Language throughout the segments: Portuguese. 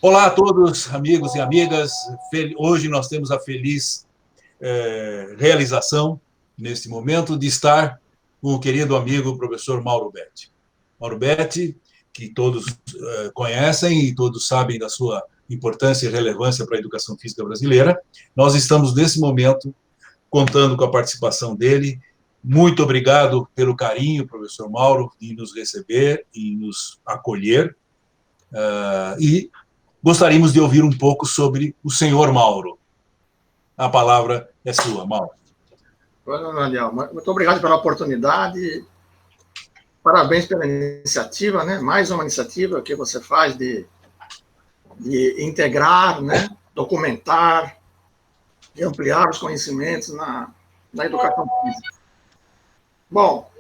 Olá a todos, amigos e amigas. Hoje nós temos a feliz realização, neste momento, de estar com o querido amigo, o professor Mauro Betti. Mauro Betti, que todos conhecem e todos sabem da sua importância e relevância para a educação física brasileira. Nós estamos, nesse momento, contando com a participação dele. Muito obrigado pelo carinho, professor Mauro, em nos receber e nos acolher. E gostaríamos de ouvir um pouco sobre o senhor Mauro. A palavra é sua, Mauro. Daniel, muito obrigado pela oportunidade. Parabéns pela iniciativa, né? Mais uma iniciativa que você faz de integrar, né? Documentar e ampliar os conhecimentos na educação física. Bom,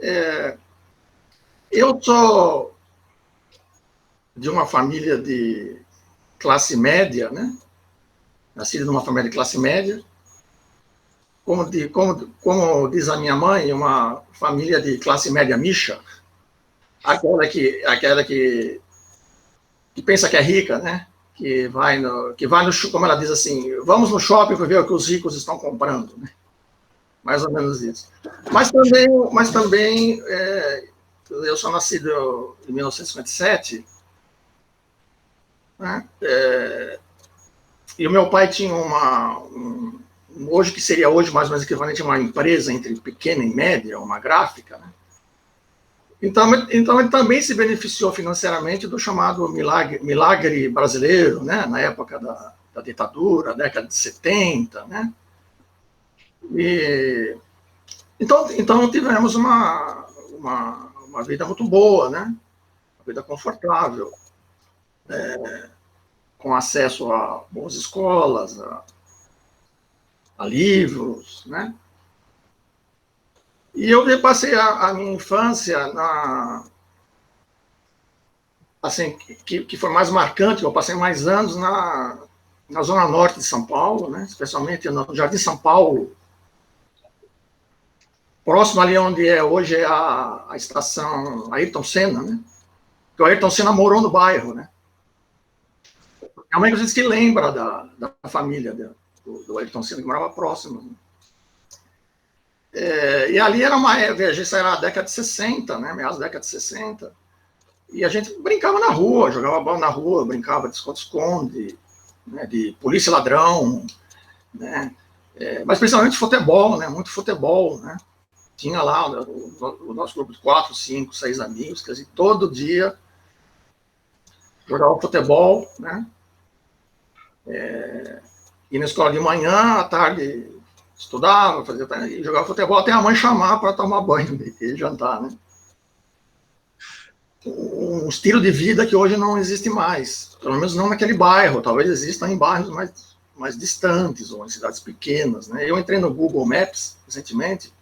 eu sou de uma família de classe média, né? Nascido numa família de classe média. Como diz a minha mãe, uma família de classe média micha, aquela que pensa que é rica, né? Que vai no, como ela diz assim, vamos no shopping para ver o que os ricos estão comprando, né? Mais ou menos isso. Mas também eu sou nascido em 1957, né? E o meu pai tinha hoje, que seria hoje mais ou menos equivalente a uma empresa entre pequena e média, uma gráfica, né? Então ele também se beneficiou financeiramente do chamado milagre brasileiro, né? Na época da ditadura, década de 70, né? Então tivemos uma vida muito boa, né? Uma vida confortável, com acesso a boas escolas, a livros, né? E eu passei a minha infância assim, que foi mais marcante, eu passei mais anos na zona norte de São Paulo, né? Especialmente no Jardim São Paulo, próximo ali onde hoje é a estação Ayrton Senna, né? Porque o Ayrton Senna morou no bairro, né? É uma coisa que lembra da família do Ayrton Senna, que morava próximo. Né? E ali era isso era a década de 60, né? Meados da década de 60. E a gente brincava na rua, jogava bola na rua, brincava de esconde-esconde, né? De polícia e ladrão, né? Mas principalmente futebol, né? Muito futebol, né? Tinha lá o nosso grupo de 4, 5, 6 amigos, quer dizer, todo dia jogava futebol, né? E na escola de manhã, à tarde estudava, e jogava futebol até a mãe chamar para tomar banho e jantar, né? Um estilo de vida que hoje não existe mais, pelo menos não naquele bairro, talvez exista em bairros mais distantes ou em cidades pequenas, né? Eu entrei no Google Maps recentemente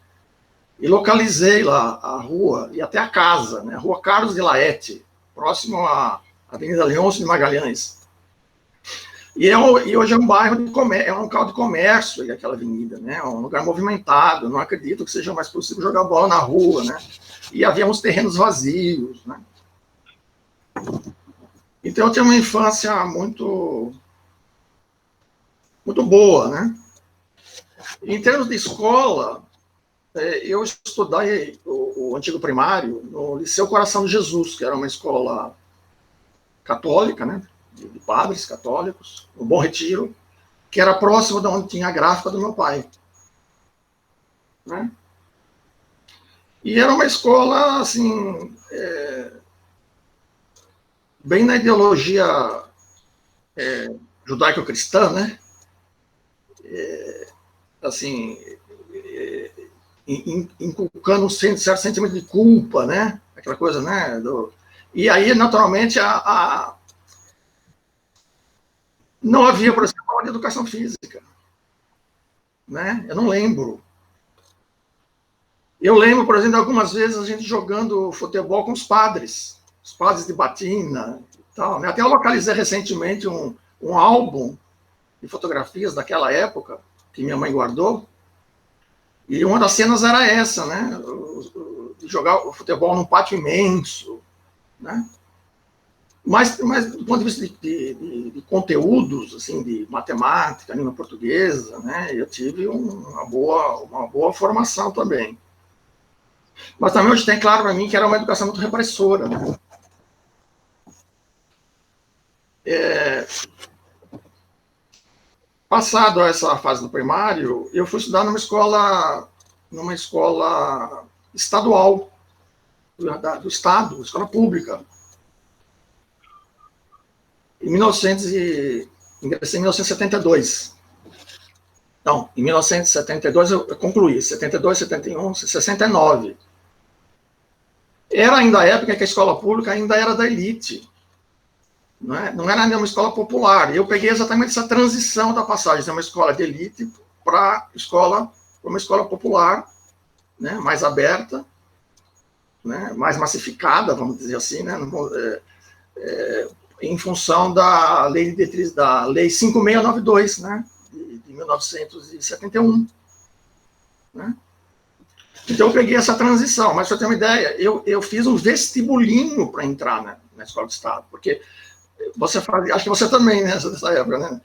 e localizei lá a rua e até a casa, né? Rua Carlos de Laete, próximo à Avenida Leôncio de Magalhães. E hoje é um bairro de comércio, é um local de comércio, aquela avenida, né? É um lugar movimentado. Não acredito que seja mais possível jogar bola na rua, né? E havia uns terrenos vazios, né? Então eu tinha uma infância muito boa, né? Em termos de escola, eu estudei o antigo primário no Liceu Coração de Jesus, que era uma escola católica, né? De padres católicos, no Bom Retiro, que era próximo de onde tinha a gráfica do meu pai. Né? E era uma escola, assim, bem na ideologia judaico-cristã, né? Assim, inculcando um certo sentimento de culpa, né? Aquela coisa, né? E aí, naturalmente, não havia, por exemplo, aula de educação física. Né? Eu não lembro. Eu lembro, por exemplo, algumas vezes a gente jogando futebol com os padres de batina e tal. Né? Até eu localizei recentemente um álbum de fotografias daquela época que minha mãe guardou. E uma das cenas era essa, né? Jogar o futebol num pátio imenso, né? Mas do ponto de vista de conteúdos, assim, de matemática, língua portuguesa, né, eu tive uma boa formação também. Mas também hoje tem claro para mim que era uma educação muito repressora, né? Passado essa fase do primário, eu fui estudar numa escola estadual do estado, escola pública. Ingressei em 1972. Então, em 1972 eu concluí, 72, 71, 69. Era ainda a época que a escola pública ainda era da elite. Não era nenhuma escola popular. Eu peguei exatamente essa transição da passagem de uma escola de elite para uma escola popular, né, mais aberta, né, mais massificada, vamos dizer assim, né, em função da lei 5692, né, de 1971. Né? Então, eu peguei essa transição, mas para ter uma ideia, eu fiz um vestibulinho para entrar na escola de Estado, porque você fazia, acho que você também, né, nessa época, né?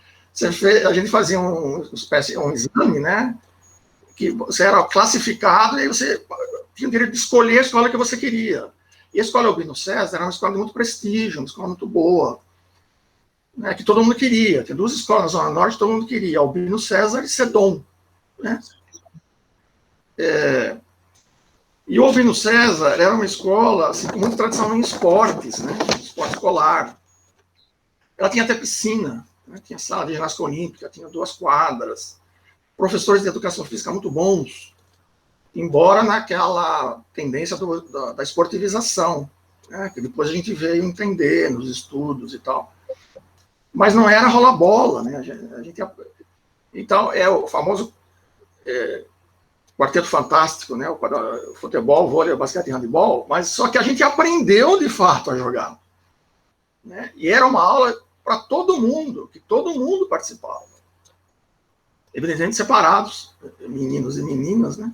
A gente fazia um exame, né, que você era classificado e aí você tinha o direito de escolher a escola que você queria. E a escola Albino César era uma escola de muito prestígio, uma escola muito boa, né, que todo mundo queria. Tem duas escolas na Zona Norte que todo mundo queria, Albino César e Sedom. Né? E o Albino César era uma escola assim, com muita tradição em esportes, né, esporte escolar. Ela tinha até piscina, né, tinha sala de ginástica olímpica, tinha 2 quadras, professores de educação física muito bons, embora naquela tendência da esportivização, né, que depois a gente veio entender nos estudos e tal. Mas não era rola bola, né? Então, é o famoso quarteto fantástico, né? O futebol, vôlei, basquete e handebol, mas só que a gente aprendeu de fato a jogar. Né? E era uma aula para todo mundo, que todo mundo participava. Evidentemente separados, meninos e meninas, né?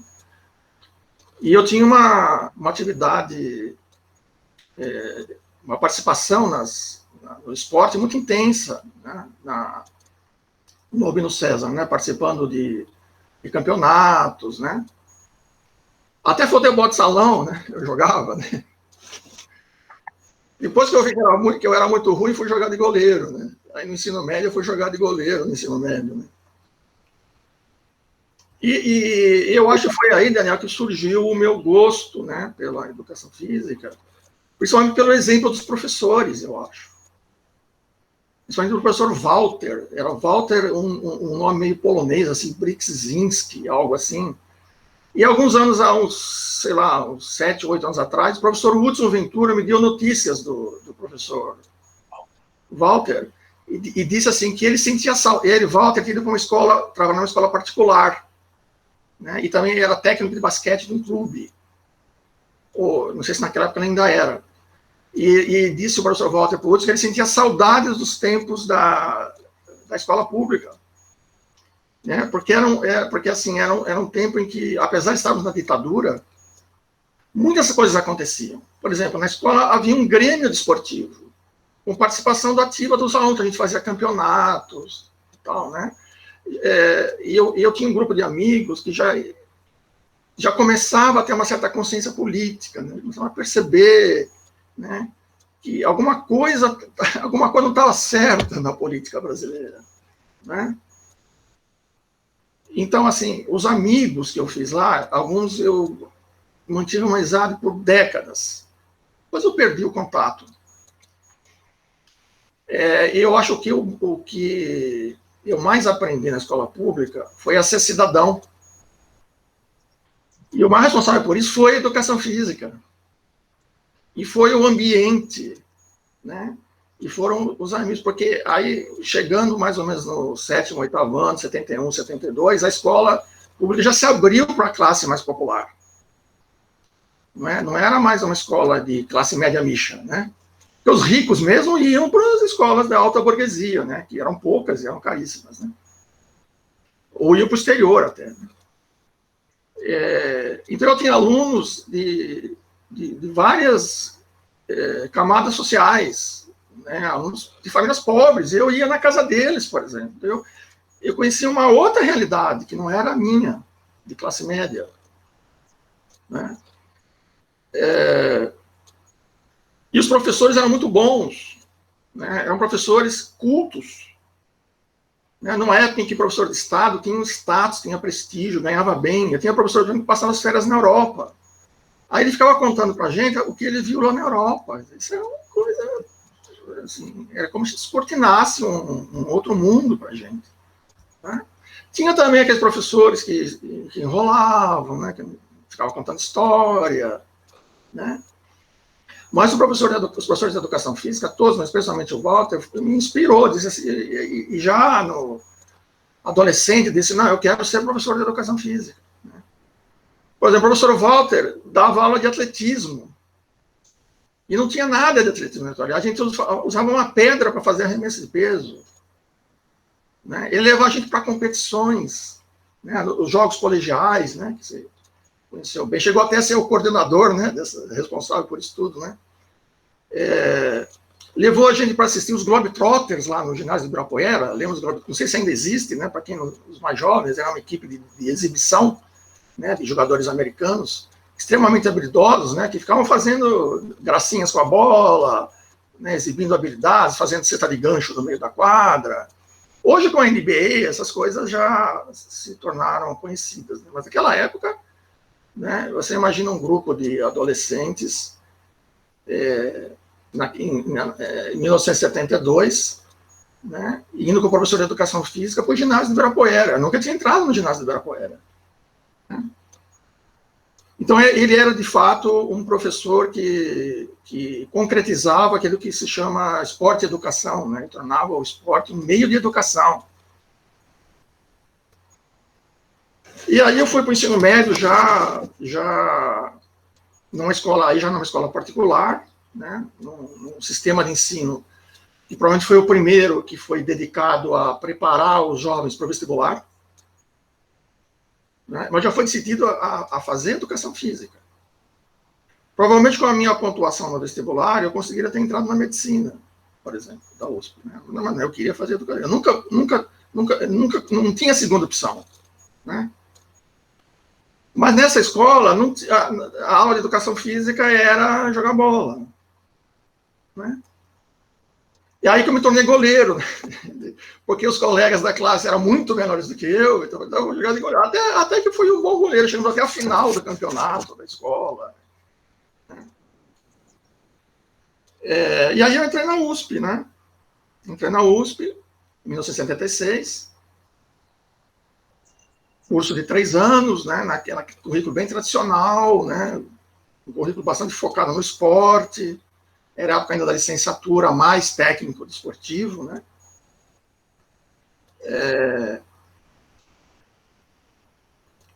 E eu tinha uma atividade, uma participação no esporte muito intensa, né? No Albino César, né? Participando de campeonatos, né? Até futebol de salão, né? Eu jogava, né? Depois que eu vi que eu era muito ruim, fui jogar de goleiro, né? Aí no ensino médio eu fui jogar de goleiro no ensino médio, né? E eu acho que foi aí, Daniel, que surgiu o meu gosto, né, pela educação física, principalmente pelo exemplo dos professores, eu acho. Principalmente do professor Walter. Era Walter, um nome meio polonês, assim, Brzezinski, algo assim. E alguns anos, sei lá, uns 7, 8 anos atrás, o professor Hudson Ventura me deu notícias do professor Walter e disse assim que ele sentia ele, Walter, tinha ido para uma escola, trabalhava numa escola particular, né, e também era técnico de basquete de um clube. Ou, não sei se naquela época ele ainda era. E disse o professor Walter para o Hudson que ele sentia saudades dos tempos da escola pública. Né? Porque assim, era um tempo em que, apesar de estarmos na ditadura, muitas coisas aconteciam. Por exemplo, na escola havia um grêmio desportivo, com participação ativa dos alunos, a gente fazia campeonatos e tal, né? E eu tinha um grupo de amigos que já começava a ter uma certa consciência política, né? Começava a perceber, né, que alguma coisa não estava certa na política brasileira, né? Então, assim, os amigos que eu fiz lá, alguns eu mantive uma amizade por décadas. Depois eu perdi o contato. Eu acho que o que eu mais aprendi na escola pública foi a ser cidadão. E o mais responsável por isso foi a educação física. E foi o ambiente, né? E foram os amigos, porque aí, chegando mais ou menos no 7º, 8º ano, 71, 72, a escola pública já se abriu para a classe mais popular. Não era mais uma escola de classe média micha, né? Porque os ricos mesmo iam para as escolas da alta burguesia, né? Que eram poucas e eram caríssimas, né? Ou iam para o exterior até. Né? Então, eu tinha alunos de várias camadas sociais, né, alunos de famílias pobres. Eu ia na casa deles, por exemplo. Eu conhecia uma outra realidade, que não era a minha, de classe média. Né? E os professores eram muito bons, né? Eram professores cultos. Né? Numa época em que o professor de Estado tinha um status, tinha prestígio, ganhava bem. Eu tinha professor que passava as férias na Europa. Aí ele ficava contando para a gente o que ele viu lá na Europa. Isso era uma coisa, assim, era como se descortinasse um outro mundo para a gente. Né? Tinha também aqueles professores que enrolavam, né? Que ficavam contando história, né? Mas os professores de educação física, todos, mas especialmente o Walter, me inspirou, disse assim, e já no adolescente, disse, não, eu quero ser professor de educação física. Por exemplo, o professor Walter dava aula de atletismo, e não tinha nada de atletismo. A gente usava uma pedra para fazer arremesso de peso. Né? Ele levou a gente para competições, né? Os jogos colegiais, né? Que você conheceu bem. Chegou até a ser o coordenador, né? Responsável por isso tudo. Né? Levou a gente para assistir os Globetrotters lá no ginásio de Ibirapuera. Não sei se ainda existe, né? Para quem os mais jovens, era uma equipe de exibição, né? De jogadores americanos extremamente habilidosos, né? Que ficavam fazendo gracinhas com a bola, né? Exibindo habilidades, fazendo cesta de gancho no meio da quadra. Hoje, com a NBA, essas coisas já se tornaram conhecidas. Né? Mas naquela época, né, você imagina um grupo de adolescentes, em 1972, né, indo com o professor de educação física para o ginásio do Ibirapuera. Eu nunca tinha entrado no ginásio do Ibirapuera. Né? Então, ele era, de fato, um professor que concretizava aquilo que se chama esporte e educação, né? Tornava o esporte um meio de educação. E aí eu fui para o ensino médio já numa escola particular, né? Num sistema de ensino que provavelmente foi o primeiro que foi dedicado a preparar os jovens para o vestibular. Né? Mas já foi decidido a fazer educação física. Provavelmente com a minha pontuação no vestibular, eu conseguiria ter entrado na medicina, por exemplo, da USP. Né? Mas eu queria fazer educação. Eu nunca não tinha segunda opção. Né? Mas nessa escola, a aula de educação física era jogar bola. Né? E aí que eu me tornei goleiro, né? Porque os colegas da classe eram muito menores do que eu, então eu jogava de goleiro. Até que fui um bom goleiro, chegamos até a final do campeonato da escola. E aí eu entrei na USP, né? Entrei na USP em 1976, curso de 3 anos, né? Naquele currículo bem tradicional, né? Um currículo bastante focado no esporte. Era a época ainda da licenciatura mais técnico desportivo, né?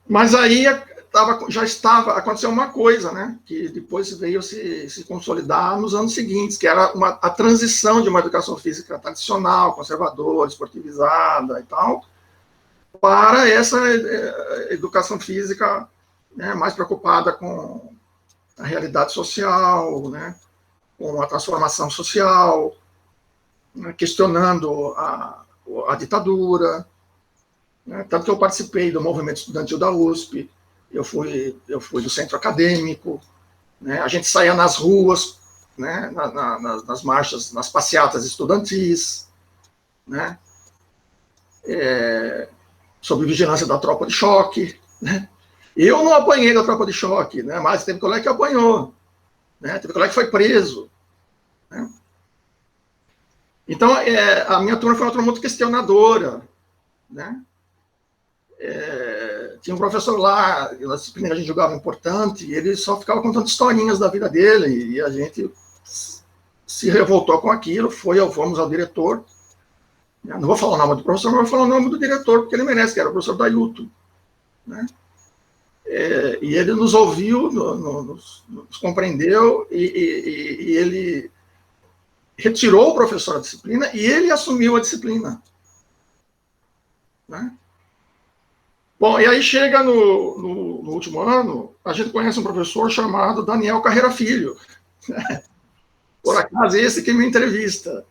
Mas aí aconteceu uma coisa, né? Que depois veio se consolidar nos anos seguintes, que era a transição de uma educação física tradicional, conservadora, esportivizada e tal, para essa educação física, né, mais preocupada com a realidade social, né? Com a transformação social, né, questionando a ditadura, né, tanto que eu participei do movimento estudantil da USP, eu fui do centro acadêmico, né, a gente saía nas ruas, né, nas marchas, nas passeatas estudantis, né, sob vigilância da tropa de choque. Né. Eu não apanhei da tropa de choque, né, mas teve colega que apanhou, né, teve colega que foi preso. Né. Então, a minha turma foi uma turma muito questionadora. Né. Tinha um professor lá, na disciplina que a gente jogava importante, e ele só ficava contando historinhas da vida dele, e a gente se revoltou com aquilo, fomos ao diretor, não vou falar o nome do professor, mas vou falar o nome do diretor, porque ele merece, que era o professor Dayuto. Né? E ele nos ouviu, nos compreendeu, e ele retirou o professor da disciplina, e ele assumiu a disciplina. Né? Bom, e aí chega no último ano, a gente conhece um professor chamado Daniel Carreira Filho. Por acaso, esse que me entrevista.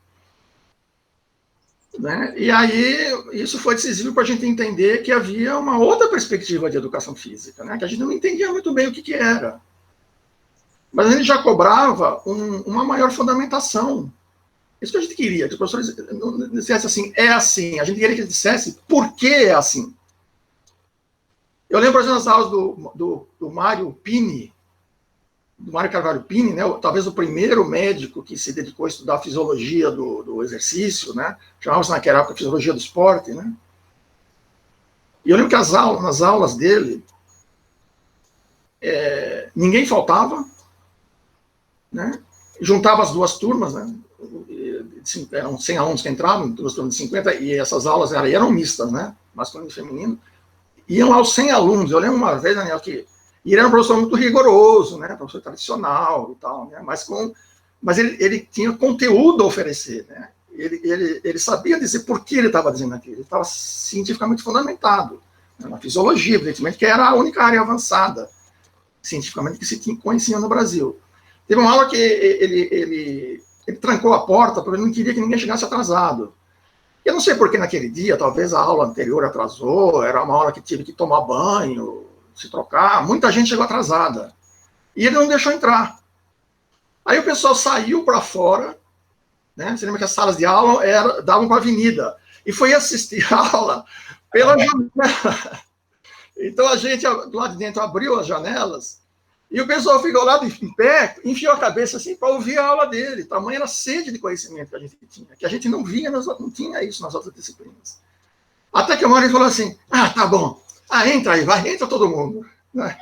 Né? E aí, isso foi decisivo para a gente entender que havia uma outra perspectiva de educação física, né? Que a gente não entendia muito bem o que era. Mas a gente já cobrava uma maior fundamentação. Isso que a gente queria, que os professores não dissessem assim, é assim. A gente queria que eles dissessem por que é assim. Eu lembro, por exemplo, das aulas do Mário Pini, do Mário Carvalho Pini, né, talvez o primeiro médico que se dedicou a estudar a fisiologia do exercício, né, chamava-se naquela época fisiologia do esporte, né, e eu lembro que nas aulas dele, ninguém faltava, né, juntava as duas turmas, né, eram 100 alunos que entravam, duas turmas de 50, e essas aulas eram mistas, né, masculino e feminino, iam lá os 100 alunos. Eu lembro uma vez, Daniel, que ele era um professor muito rigoroso, né, professor tradicional e tal, né, mas ele tinha conteúdo a oferecer, né, ele sabia dizer por que ele estava dizendo aquilo, ele estava cientificamente fundamentado, né, na fisiologia, evidentemente, que era a única área avançada, cientificamente, que se conhecia no Brasil. Teve uma aula que ele trancou a porta porque ele não queria que ninguém chegasse atrasado. Eu não sei por que naquele dia, talvez a aula anterior atrasou, era uma aula que tive que tomar banho, se trocar, muita gente chegou atrasada. E ele não deixou entrar. Aí o pessoal saiu para fora, né? Você lembra que as salas de aula davam para a avenida. E foi assistir a aula pela janela. Então a gente, do lado de dentro, abriu as janelas e o pessoal ficou lá em pé, enfiou a cabeça assim para ouvir a aula dele. Tamanha era a sede de conhecimento que a gente tinha, que a gente não via, não tinha isso nas outras disciplinas. Até que uma hora ele falou assim, tá bom, entra aí, entra todo mundo. Né?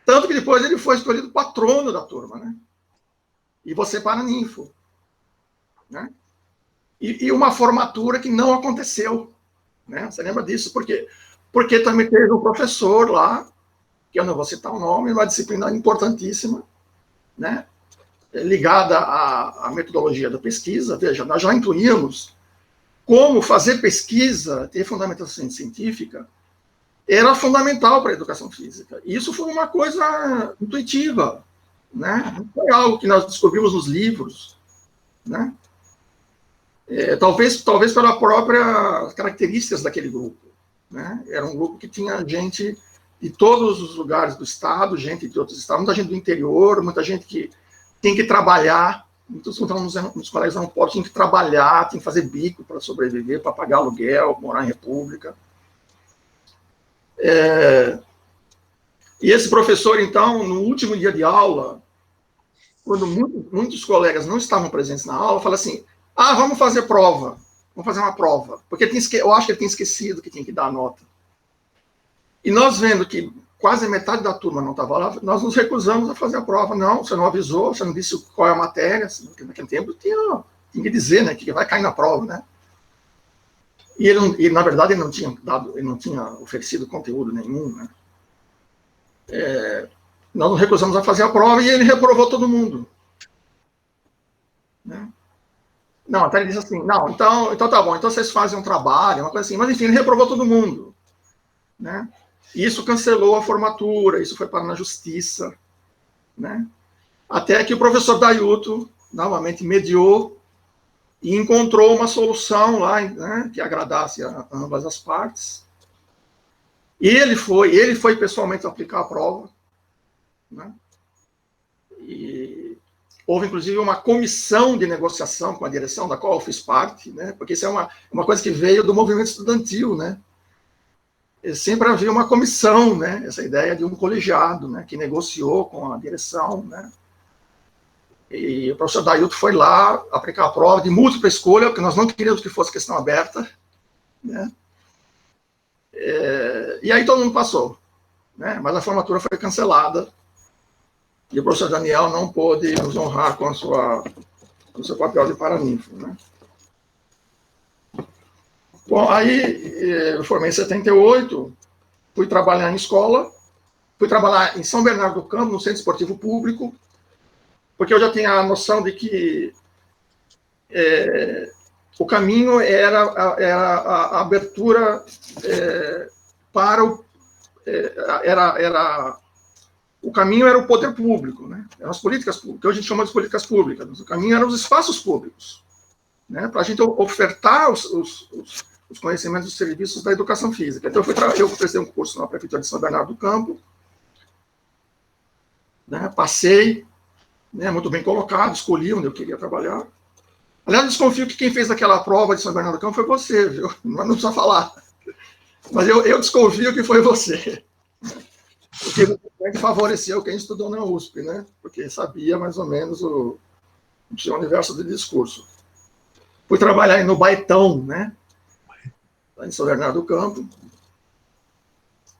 Tanto que depois ele foi escolhido patrono da turma, né? E você para ninfo. Né? E uma formatura que não aconteceu. Né? Você lembra disso? Por quê? Porque também teve um professor lá, que eu não vou citar o nome, uma disciplina importantíssima, né? Ligada à metodologia da pesquisa. Veja, nós já incluímos como fazer pesquisa, ter fundamentação científica, era fundamental para a educação física. E isso foi uma coisa intuitiva, né? Não foi algo que nós descobrimos nos livros, né? Talvez pelas próprias características daquele grupo, né? Era um grupo que tinha gente de todos os lugares do estado, gente de outros estados, muita gente do interior, muita gente que tem que trabalhar, muitos nos colégios não pobres, tinham que trabalhar, tinham que fazer bico para sobreviver, para pagar aluguel, morar em república. E esse professor, então, no último dia de aula, quando muitos colegas não estavam presentes na aula, fala assim, vamos fazer prova, vamos fazer uma prova, porque eu acho que ele tinha esquecido que tinha que dar a nota. E nós vendo que quase metade da turma não estava lá, nós nos recusamos a fazer a prova. Não, você não avisou, você não disse qual é a matéria, porque naquele tempo tinha que dizer, né, que vai cair na prova, né? E ele na verdade, ele não tinha oferecido conteúdo nenhum, né? Nós nos recusamos a fazer a prova e ele reprovou todo mundo. Né? Não, até ele disse assim, não, então tá bom, então vocês fazem um trabalho, uma coisa assim, mas enfim, ele reprovou todo mundo. Né? E isso cancelou a formatura, isso foi para na justiça, né? Até que o professor Dayuto, novamente, mediou e encontrou uma solução lá, né, que agradasse a ambas as partes. E ele foi pessoalmente aplicar a prova, né? E houve, inclusive, uma comissão de negociação com a direção, da qual eu fiz parte, né? Porque isso é uma coisa que veio do movimento estudantil, né? Sempre havia uma comissão, né? Essa ideia de um colegiado, né? Que negociou com a direção, né? E o professor Dailton foi lá aplicar a prova de múltipla escolha, porque nós não queríamos que fosse questão aberta, né? E aí todo mundo passou, né? Mas a formatura foi cancelada e o professor Daniel não pôde nos honrar com o seu papel de paraninfo, né? Bom, aí eu formei em 78, fui trabalhar em escola, fui trabalhar em São Bernardo do Campo, no Centro Esportivo Público, porque eu já tinha a noção de que o caminho era a abertura para o caminho era o poder público, né? Eram as políticas públicas, que hoje a gente chama de políticas públicas. O caminho eram os espaços públicos, né? Para a gente ofertar os conhecimentos e serviços da educação física. Então, eu prestei um curso na Prefeitura de São Bernardo do Campo, né? Passei, né? Muito bem colocado, escolhi onde eu queria trabalhar. Aliás, desconfio que quem fez aquela prova de São Bernardo do Campo foi você, viu? Mas não precisa falar. Mas eu desconfio que foi você. Porque você favoreceu quem estudou na USP, né? Porque sabia mais ou menos o seu universo de discurso. Fui trabalhar no Baetão, né? Lá em São Bernardo do Campo.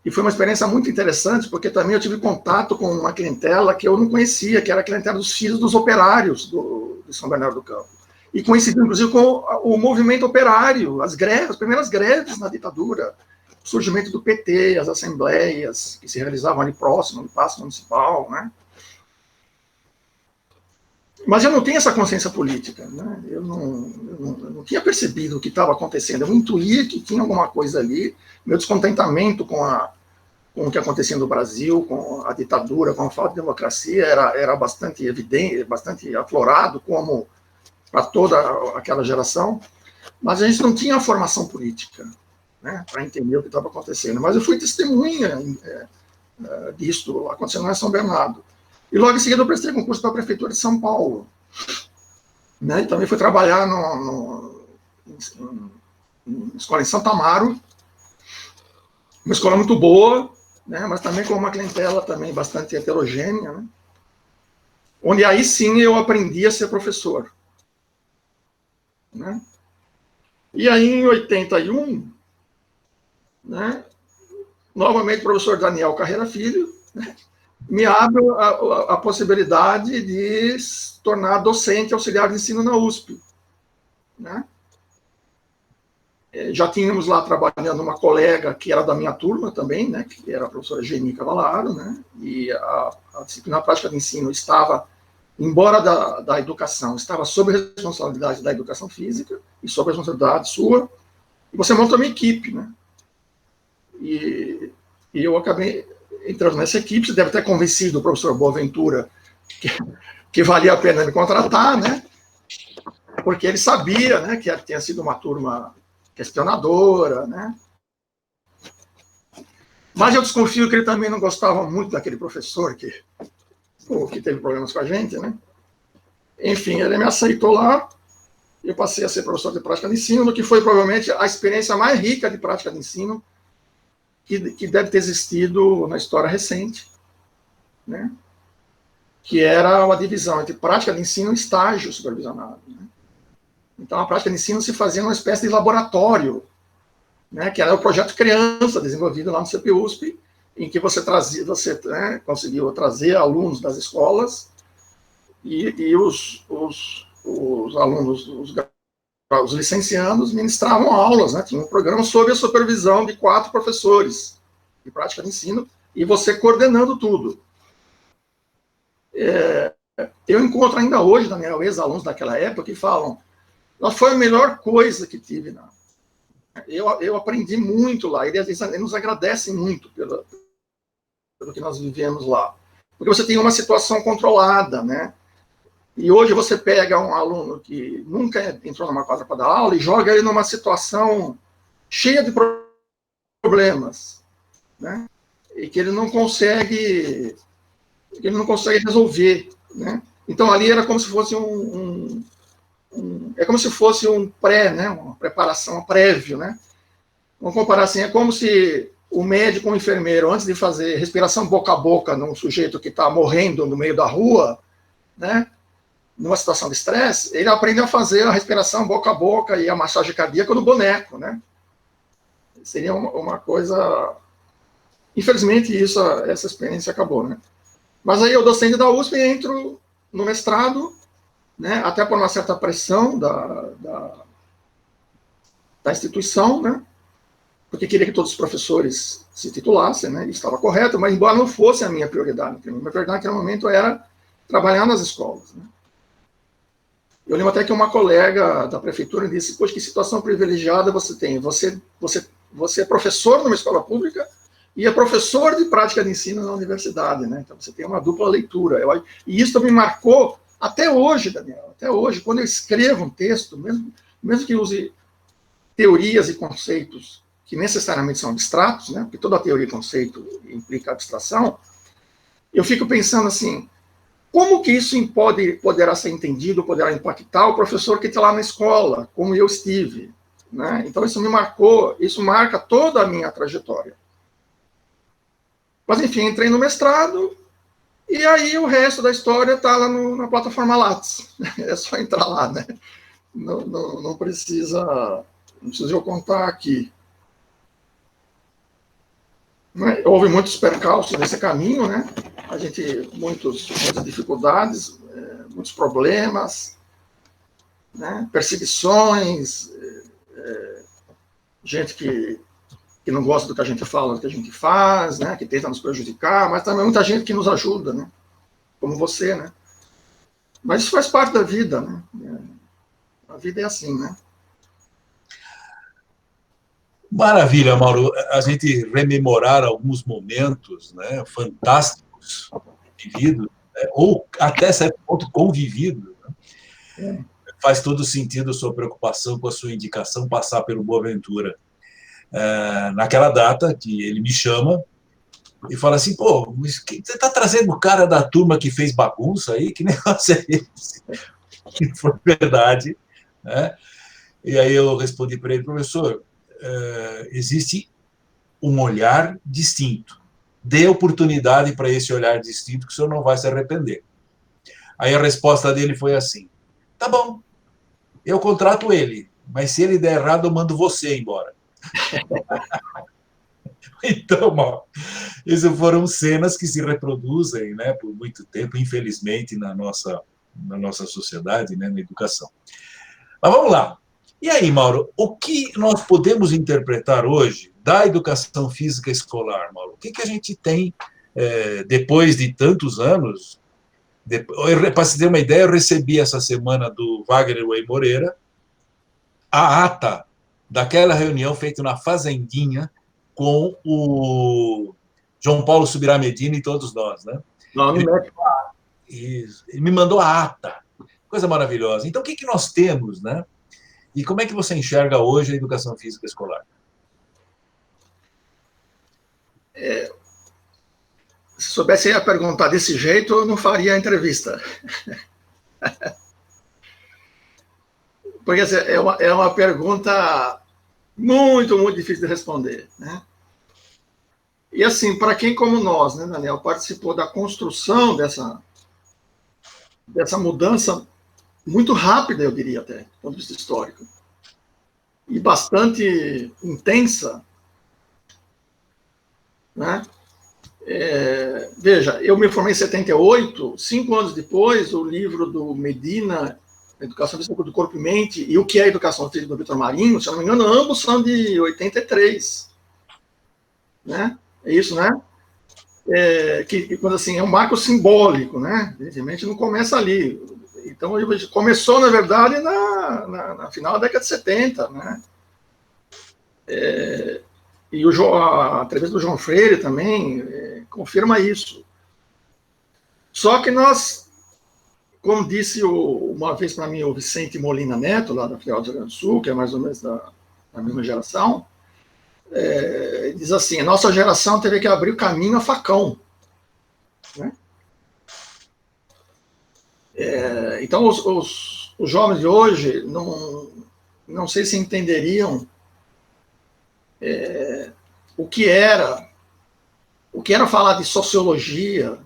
E foi uma experiência muito interessante, porque também eu tive contato com uma clientela que eu não conhecia, que era a clientela dos filhos dos operários de São Bernardo do Campo. E coincidiu, inclusive, com o movimento operário, as greves, as primeiras greves na ditadura, o surgimento do PT, as assembleias que se realizavam ali próximo, no Paço Municipal, né? Mas eu não tenho essa consciência política, né? Eu não tinha percebido o que estava acontecendo, eu intuía que tinha alguma coisa ali, meu descontentamento com o que acontecia no Brasil, com a ditadura, com a falta de democracia, era bastante evidente, bastante aflorado, como para toda aquela geração, mas a gente não tinha formação política, né, para entender o que estava acontecendo. Mas eu fui testemunha disso acontecendo em São Bernardo. E logo em seguida eu prestei concurso para a Prefeitura de São Paulo, né, e também fui trabalhar em escola em Santa Amaro, uma escola muito boa, né, mas também com uma clientela também bastante heterogênea, né, onde aí sim eu aprendi a ser professor. Né? E aí, em 81, né, novamente o professor Daniel Carreira Filho, né, me abre a possibilidade de se tornar docente auxiliar de ensino na USP. Né? Já tínhamos lá trabalhando uma colega que era da minha turma também, né, que era a professora Geni Cavalaro, né, e a disciplina prática de ensino estava, embora da educação, estava sob a responsabilidade da educação física e sob a responsabilidade sua, e você monta uma equipe, né? E eu acabei entrando nessa equipe. Você deve ter convencido o professor Boaventura que valia a pena me contratar, né? Porque ele sabia, né, que tinha sido uma turma questionadora, né? Mas eu desconfio que ele também não gostava muito daquele professor que teve problemas com a gente, né? Enfim, ele me aceitou lá, e eu passei a ser professor de prática de ensino, no que foi provavelmente a experiência mais rica de prática de ensino que deve ter existido na história recente, né? Que era uma divisão entre prática de ensino e estágio supervisionado. Né? Então, a prática de ensino se fazia numa espécie de laboratório, né? Que era o projeto Criança, desenvolvido lá no CPUSP, em que você né, conseguiu trazer alunos das escolas e os alunos, os licenciados, ministravam aulas, né? Tinha um programa sob a supervisão de 4 professores de prática de ensino, e você coordenando tudo. Eu encontro ainda hoje, Daniel, ex-alunos daquela época, que falam, foi a melhor coisa que tive. Eu aprendi muito lá, eles nos agradecem muito pelo que nós vivemos lá. Porque você tem uma situação controlada, né? E hoje você pega um aluno que nunca entrou numa quadra para dar aula e joga ele numa situação cheia de problemas, né? E que ele não consegue resolver, né? Então ali era como se fosse é como se fosse um pré, né? Uma preparação, um prévio, né? Vamos comparar assim, é como se o médico ou o enfermeiro, antes de fazer respiração boca a boca num sujeito que está morrendo no meio da rua, né? Numa situação de estresse, ele aprende a fazer a respiração boca a boca e a massagem cardíaca no boneco, né? Seria uma coisa... Infelizmente, essa experiência acabou, né? Mas aí eu, docente da USP, entro no mestrado, né? Até por uma certa pressão da instituição, né? Porque queria que todos os professores se titulassem, né? Isso estava correto, mas embora não fosse a minha prioridade. A minha prioridade naquele momento era trabalhar nas escolas, né? Eu lembro até que uma colega da prefeitura disse, poxa, que situação privilegiada você tem. Você é professor numa escola pública e é professor de prática de ensino na universidade, né? Então você tem uma dupla leitura. E isso me marcou até hoje, Daniel, até hoje, quando eu escrevo um texto, mesmo que use teorias e conceitos que necessariamente são abstratos, né? Porque toda teoria e conceito implica abstração, eu fico pensando assim, como que isso poderá ser entendido, poderá impactar o professor que está lá na escola, como eu estive, né? Então isso me marcou, isso marca toda a minha trajetória. Mas, enfim, entrei no mestrado, e aí o resto da história está lá na plataforma Lattes. É só entrar lá, né? Não precisa eu contar aqui. Houve muitos percalços nesse caminho, né? A gente, muitas dificuldades, muitos problemas, né? Perseguições, gente que não gosta do que a gente fala, do que a gente faz, né? Que tenta nos prejudicar, mas também muita gente que nos ajuda, né? Como você, né? Mas isso faz parte da vida, né? A vida é assim, né? Maravilha, Mauro. A gente rememorar alguns momentos, né, fantásticos vividos, né, ou até certo ponto convividos, né, faz todo sentido a sua preocupação com a sua indicação passar pelo Boaventura. Naquela data que ele me chama e fala assim, pô, você está trazendo o cara da turma que fez bagunça aí? Que negócio é esse? E foi verdade, né? E aí eu respondi para ele, professor, existe um olhar distinto. Dê oportunidade para esse olhar distinto que o senhor não vai se arrepender. Aí a resposta dele foi assim, tá bom, eu contrato ele, mas se ele der errado, eu mando você embora. Então, Mauro, essas foram cenas que se reproduzem, né, por muito tempo, infelizmente, na nossa sociedade, né, na educação. Mas vamos lá. E aí, Mauro, o que nós podemos interpretar hoje da educação física escolar, Mauro? O que a gente tem, depois de tantos anos? Para se ter uma ideia, eu recebi essa semana do Wagner Way Moreira a ata daquela reunião feita na Fazendinha com o João Paulo Subirá Medina e todos nós, né? Não, Ele me mandou a ata, coisa maravilhosa. Então, o que nós temos, né? E como é que você enxerga hoje a educação física escolar? Se soubesse ia perguntar desse jeito, eu não faria a entrevista. Porque é uma pergunta muito, muito difícil de responder, né? E assim, para quem como nós, né, Daniel, participou da construção dessa mudança muito rápida, eu diria até, do ponto de vista histórico, e bastante intensa, né? Veja, eu me formei em 78, 5 anos depois, o livro do Medina, Educação Física do Corpo e Mente, e o que é Educação Física do Vitor Marinho, se eu não me engano, ambos são de 83. Né? É isso, né? Quando assim, é um marco simbólico, né? Evidentemente não começa ali. Então, começou, na verdade, na final da década de 70, né? E a entrevista do João Freire também confirma isso. Só que nós, como disse uma vez para mim o Vicente Molina Neto, lá da Federal do Rio Grande do Sul, que é mais ou menos da mesma geração, diz assim, a nossa geração teve que abrir o caminho a facão. Né? Então, os jovens de hoje não sei se entenderiam o que era falar de sociologia,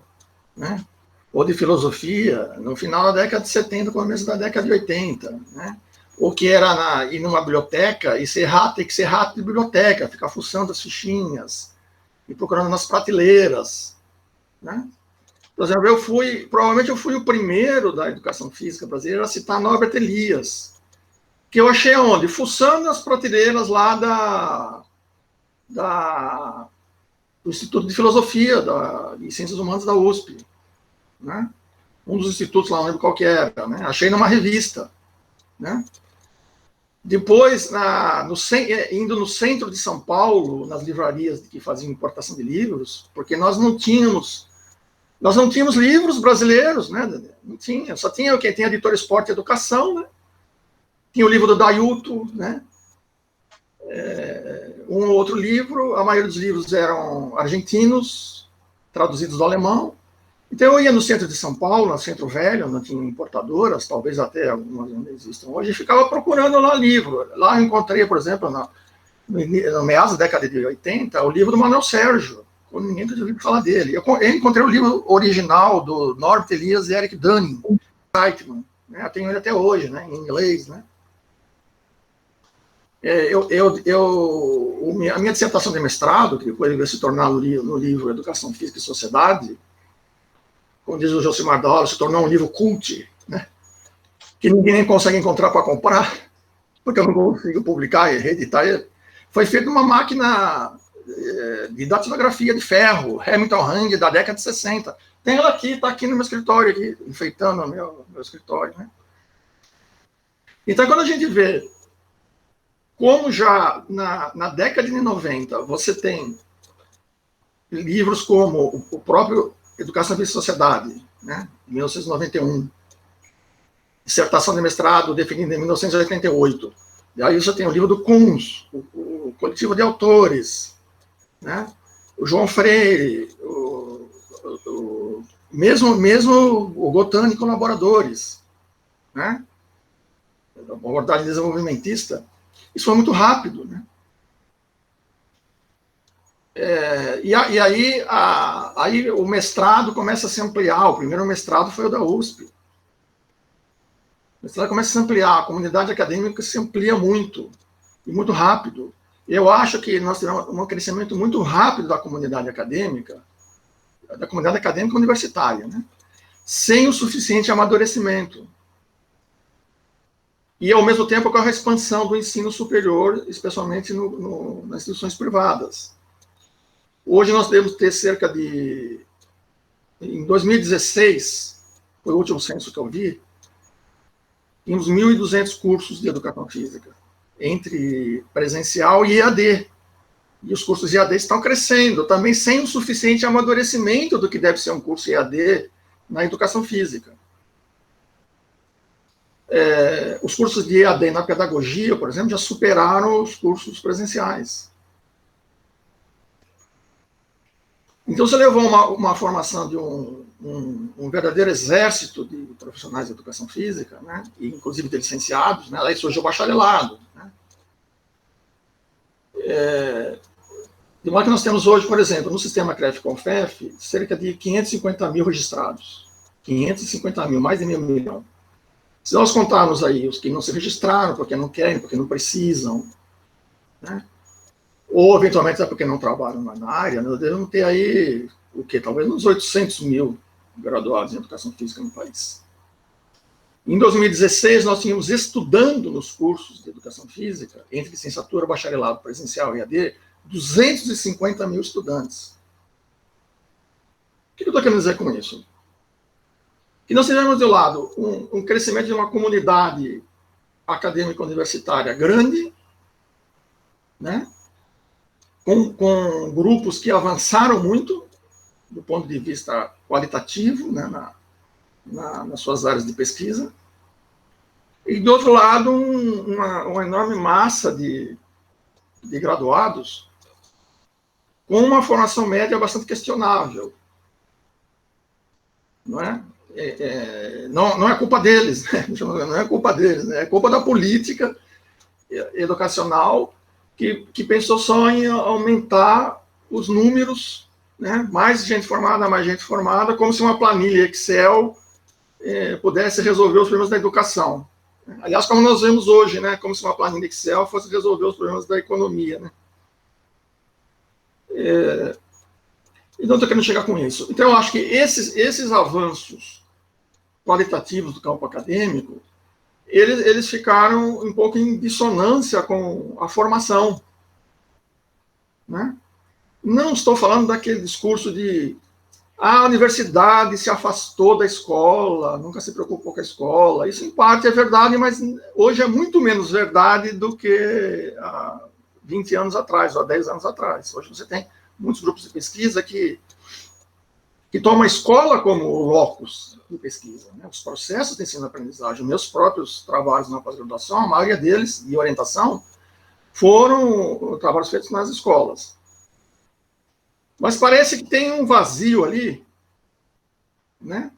né? Ou de filosofia no final da década de 70, começo da década de 80, né? O que era ir numa biblioteca e ter que ser rato de biblioteca, ficar fuçando as fichinhas e procurando nas prateleiras, né? Por exemplo, provavelmente eu fui o primeiro da educação física brasileira a citar Norbert Elias, que eu achei onde? Fuçando as prateleiras lá do Instituto de Filosofia e Ciências Humanas da USP, né? Um dos institutos lá, não lembro qual que era, né? Achei numa revista, né? Depois, indo no centro de São Paulo, nas livrarias que faziam importação de livros, porque nós não tínhamos livros brasileiros, né? Não tinha, só tinha quem tem Editora Esporte e Educação, né? Tinha o livro do Dayuto, né? Um ou outro livro, a maioria dos livros eram argentinos, traduzidos do alemão. Então eu ia no centro de São Paulo, no Centro Velho, onde tinha importadoras, talvez até algumas ainda existam hoje, e ficava procurando lá livro. Lá eu encontrei, por exemplo, no meados da década de 80, o livro do Manuel Sérgio, quando ninguém tinha ouvido falar dele. Eu encontrei o livro original do Norbert Elias e Eric Dunning, Zeitman, né? Eu tenho ele até hoje, né? Em inglês, né? A minha dissertação de mestrado, que depois veio se tornar no livro Educação Física e Sociedade, como diz o Josimar da Hora, se tornou um livro cult, né? Que ninguém nem consegue encontrar para comprar, porque eu não consigo publicar e reeditar. Foi feito numa máquina de datilografia de ferro, Hamilton Hang, da década de 60. Tem ela aqui, está aqui no meu escritório, aqui, enfeitando o meu escritório, né? Então, quando a gente vê como já na década de 90 você tem livros como o próprio Educação Física e Sociedade, né, 1991, dissertação de mestrado definida em 1988, e aí você tem o livro do Kunz, o coletivo de autores, né, o João Freire, mesmo o Gotani e colaboradores, né, a abordagem desenvolvimentista. Isso foi muito rápido, né? E aí o mestrado começa a se ampliar. O primeiro mestrado foi o da USP. O mestrado começa a se ampliar, a comunidade acadêmica se amplia muito, e muito rápido. Eu acho que nós tivemos um crescimento muito rápido da comunidade acadêmica universitária, né? Sem o suficiente amadurecimento. E, ao mesmo tempo, com a expansão do ensino superior, especialmente nas instituições privadas. Hoje nós devemos ter cerca de... Em 2016, foi o último censo que eu vi, tínhamos 1.200 cursos de educação física, entre presencial e EAD. E os cursos de EAD estão crescendo, também sem o suficiente amadurecimento do que deve ser um curso EAD na educação física. Os cursos de EAD na pedagogia, por exemplo, já superaram os cursos presenciais. Então, você levou uma formação de um verdadeiro exército de profissionais de educação física, né, e inclusive de licenciados, né, aí surgiu o bacharelado. Né. De modo que nós temos hoje, por exemplo, no sistema CREF-CONFEF, cerca de 550 mil registrados. 550 mil, mais de meio milhão. Se nós contarmos aí os que não se registraram, porque não querem, porque não precisam, né? Ou eventualmente é porque não trabalham na área, nós devemos ter aí, o quê? Talvez uns 800 mil graduados em educação física no país. Em 2016, nós tínhamos estudando nos cursos de educação física, entre licenciatura, bacharelado, presencial e EAD, 250 mil estudantes. O que eu estou querendo dizer com isso? Que nós tivemos, de um lado, um crescimento de uma comunidade acadêmica universitária grande, né, com grupos que avançaram muito, do ponto de vista qualitativo, né, nas suas áreas de pesquisa, e, do outro lado, uma enorme massa de graduados com uma formação média bastante questionável. Não é? Não é culpa deles, né? Não é culpa deles, né? É culpa da política educacional que pensou só em aumentar os números, né? Mais gente formada, como se uma planilha Excel pudesse resolver os problemas da educação. Aliás, como nós vemos hoje, né? Como se uma planilha Excel fosse resolver os problemas da economia, né? Então, estou querendo chegar com isso. Então, eu acho que esses avanços qualitativos do campo acadêmico, eles ficaram um pouco em dissonância com a formação. Né? Não estou falando daquele discurso de A universidade se afastou da escola, nunca se preocupou com a escola. Isso, em parte, é verdade, mas hoje é muito menos verdade do que há 20 anos atrás, ou há 10 anos atrás. Hoje você tem muitos grupos de pesquisa que tomam a escola como locus de pesquisa, né? Os processos de ensino-aprendizagem, meus próprios trabalhos na pós-graduação, a maioria deles, de orientação, foram trabalhos feitos nas escolas. Mas parece que tem um vazio ali, né,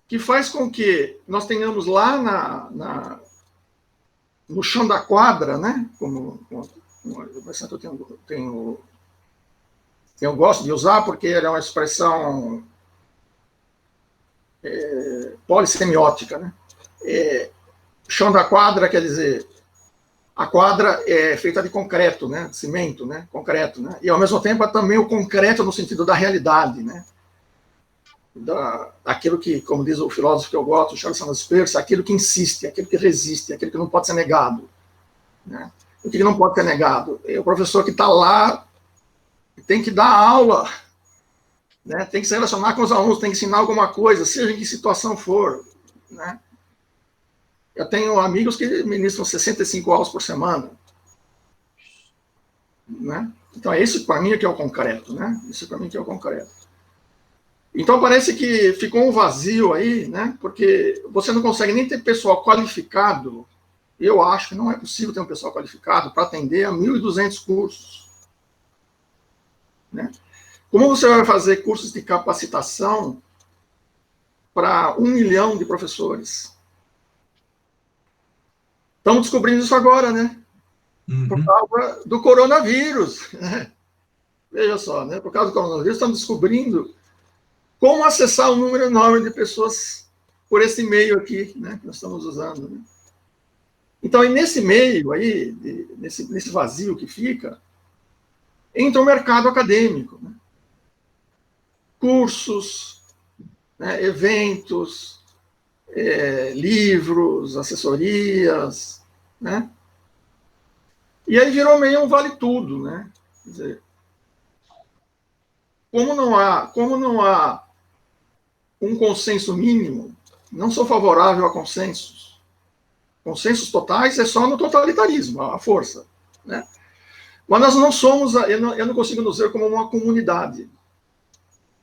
que faz com que nós tenhamos lá no chão da quadra, né, como eu gosto de usar, porque ela é uma expressão polissemiótica, né? Chão da quadra quer dizer, a quadra é feita de concreto, né, de cimento, né, concreto, né, e ao mesmo tempo é também o concreto no sentido da realidade, né, daquilo que, como diz o filósofo que eu gosto, Charles Sanders Peirce, aquilo que insiste, aquilo que resiste, aquilo que não pode ser negado, né? O que não pode ser negado? É o professor que está lá, tem que dar aula, né, tem que se relacionar com os alunos, tem que ensinar alguma coisa, seja em que situação for, né? Eu tenho amigos que ministram 65 aulas por semana, né? Então, esse para mim é que é o concreto, né? Isso para mim que é o concreto. Então, parece que ficou um vazio aí, né? Porque você não consegue nem ter pessoal qualificado. Eu acho que não é possível ter um pessoal qualificado para atender a 1.200 cursos, né? Como você vai fazer cursos de capacitação para 1 milhão de professores? Estamos descobrindo isso agora, né? Por causa do coronavírus. Né? Veja só, né? Por causa do coronavírus, estamos descobrindo como acessar um número enorme de pessoas por esse meio aqui, né, que nós estamos usando. Né? Então, nesse meio aí, nesse vazio que fica, entra o mercado acadêmico. Né? Cursos, né, eventos, livros, assessorias, né? E aí virou meio um vale-tudo, né? Quer dizer, como não há um consenso mínimo, não sou favorável a consensos. Consensos totais é só no totalitarismo, a força, né? Mas nós não somos, eu não consigo nos ver como uma comunidade.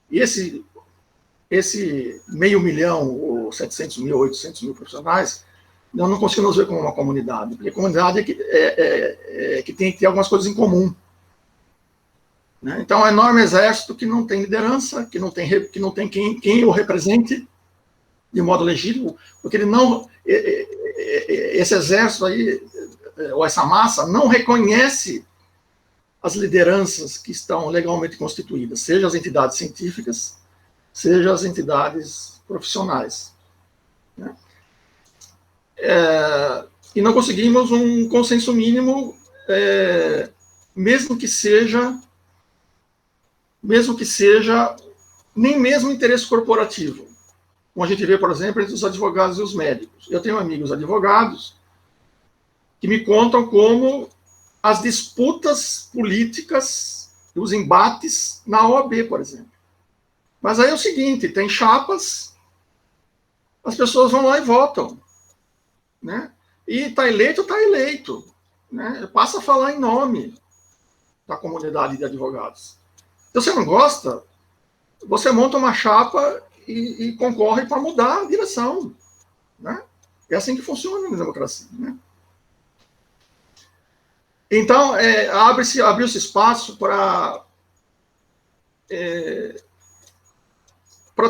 E esse 500 mil, ou 700 mil, 800 mil profissionais, eu não consigo nos ver como uma comunidade, porque a comunidade é que tem que ter algumas coisas em comum. Né? Então, é um enorme exército que não tem liderança, que não tem quem o represente de modo legítimo, porque ele não, esse exército aí, ou essa massa, não reconhece as lideranças que estão legalmente constituídas, seja as entidades científicas, seja as entidades profissionais. Né? E não conseguimos um consenso mínimo, mesmo que seja nem mesmo interesse corporativo. Como a gente vê, por exemplo, entre os advogados e os médicos. Eu tenho amigos advogados que me contam como as disputas políticas, os embates na OAB, por exemplo. Mas aí é o seguinte, tem chapas, as pessoas vão lá e votam. Né? E está eleito, está eleito. Né? Passa a falar em nome da comunidade de advogados. Se você não gosta, você monta uma chapa e concorre para mudar a direção. Né? É assim que funciona na democracia. Né? Então, abriu-se espaço para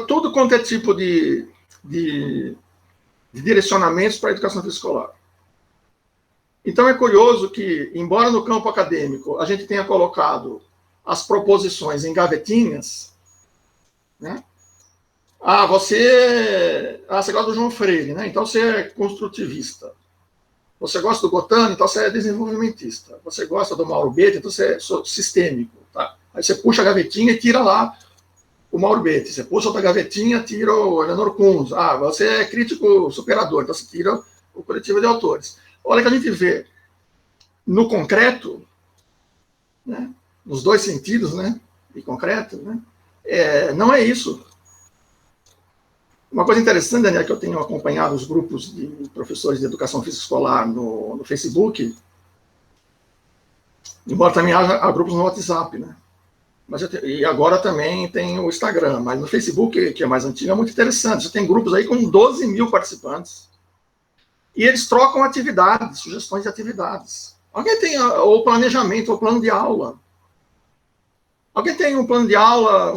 todo quanto é tipo de direcionamentos para a educação escolar. Então, é curioso que, embora no campo acadêmico a gente tenha colocado as proposições em gavetinhas, né? Você gosta do João Freire, né? Então você é construtivista. Você gosta do Gotano, então você é desenvolvimentista. Você gosta do Mauro Betti, então você é sistêmico. Tá? Aí você puxa a gavetinha e tira lá o Mauro Betti. Você puxa outra gavetinha, tira o Eleanor Kunz. Você é crítico superador, então você tira o coletivo de autores. Olha que a gente vê no concreto, né, nos dois sentidos, né, de concreto, né, não é isso. Uma coisa interessante, Daniel, que eu tenho acompanhado os grupos de professores de educação física escolar no Facebook, embora também haja grupos no WhatsApp, né? E agora também tem o Instagram, mas no Facebook, que é mais antigo, é muito interessante. Você tem grupos aí com 12 mil participantes. E eles trocam atividades, sugestões de atividades. Alguém tem o planejamento, o plano de aula. Alguém tem um plano de aula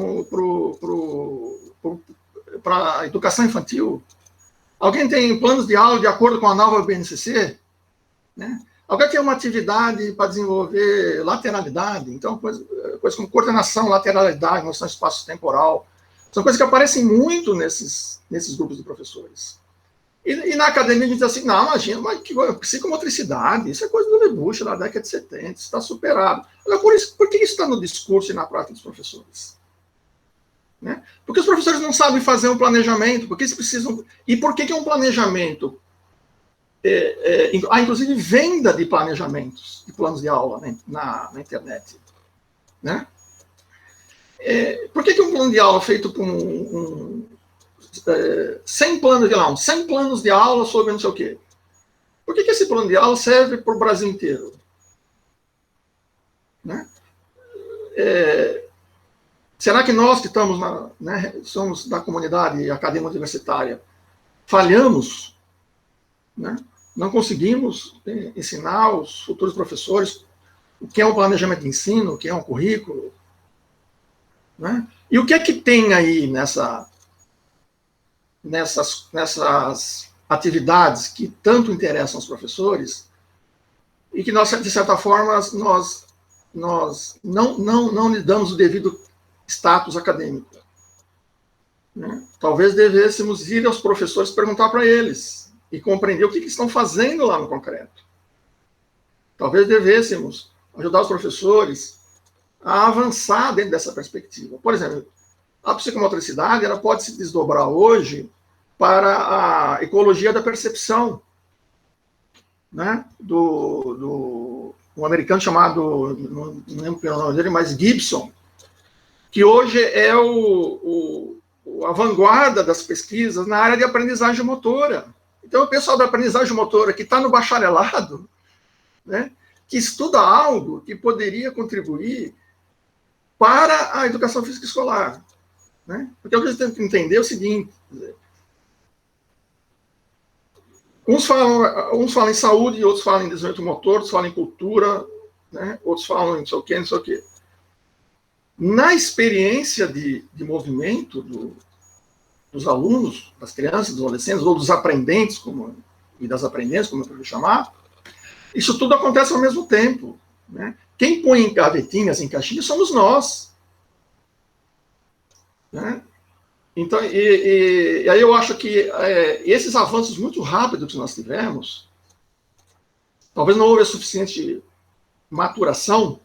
para a educação infantil? Alguém tem planos de aula de acordo com a nova BNCC? Né? Alguém tem uma atividade para desenvolver lateralidade? Então, coisas como coordenação, lateralidade, noção espaço-temporal. São coisas que aparecem muito nesses grupos de professores. E na academia a gente diz assim, não, imagina, mas que psicomotricidade, isso é coisa do Lebuche, da década de 70, isso está superado. Agora, por que isso está no discurso e na prática dos professores? Né? Porque os professores não sabem fazer um planejamento, porque eles precisam... E por que um planejamento... inclusive venda de planejamentos, de planos de aula, né, na internet. Né? Por que um plano de aula feito com 100 planos de aula, 100 planos de aula sobre não sei o quê? Por que esse plano de aula serve para o Brasil inteiro? Né? Será que nós que estamos somos da comunidade acadêmica universitária, falhamos? Né? Não conseguimos ensinar os futuros professores o que é um planejamento de ensino, o que é um currículo? Né? E o que é que tem aí nessas atividades que tanto interessam aos professores e que, nós, de certa forma, nós não lhe damos o devido status acadêmico? Né? Talvez devêssemos ir aos professores perguntar para eles e compreender o que estão fazendo lá no concreto. Talvez devêssemos ajudar os professores a avançar dentro dessa perspectiva. Por exemplo, a psicomotricidade ela pode se desdobrar hoje para a ecologia da percepção, né? Um americano chamado, não lembro pelo nome dele, mas Gibson, que hoje é a vanguarda das pesquisas na área de aprendizagem motora. Então, o pessoal da aprendizagem motora que está no bacharelado, né, que estuda algo que poderia contribuir para a educação física escolar. Né? Porque o que a gente tem que entender é o seguinte: uns falam em saúde, outros falam em desenvolvimento motor, outros falam em cultura, né? Outros falam em não sei o quê, não sei o quê. Na experiência de movimento dos alunos, das crianças, dos adolescentes, ou dos aprendentes, e das aprendentes, como eu prefiro chamar, isso tudo acontece ao mesmo tempo. Né? Quem põe em gavetinhas, em caixinhas, somos nós. Né? Então, e aí eu acho que esses avanços muito rápidos que nós tivemos, talvez não houve a suficiente maturação,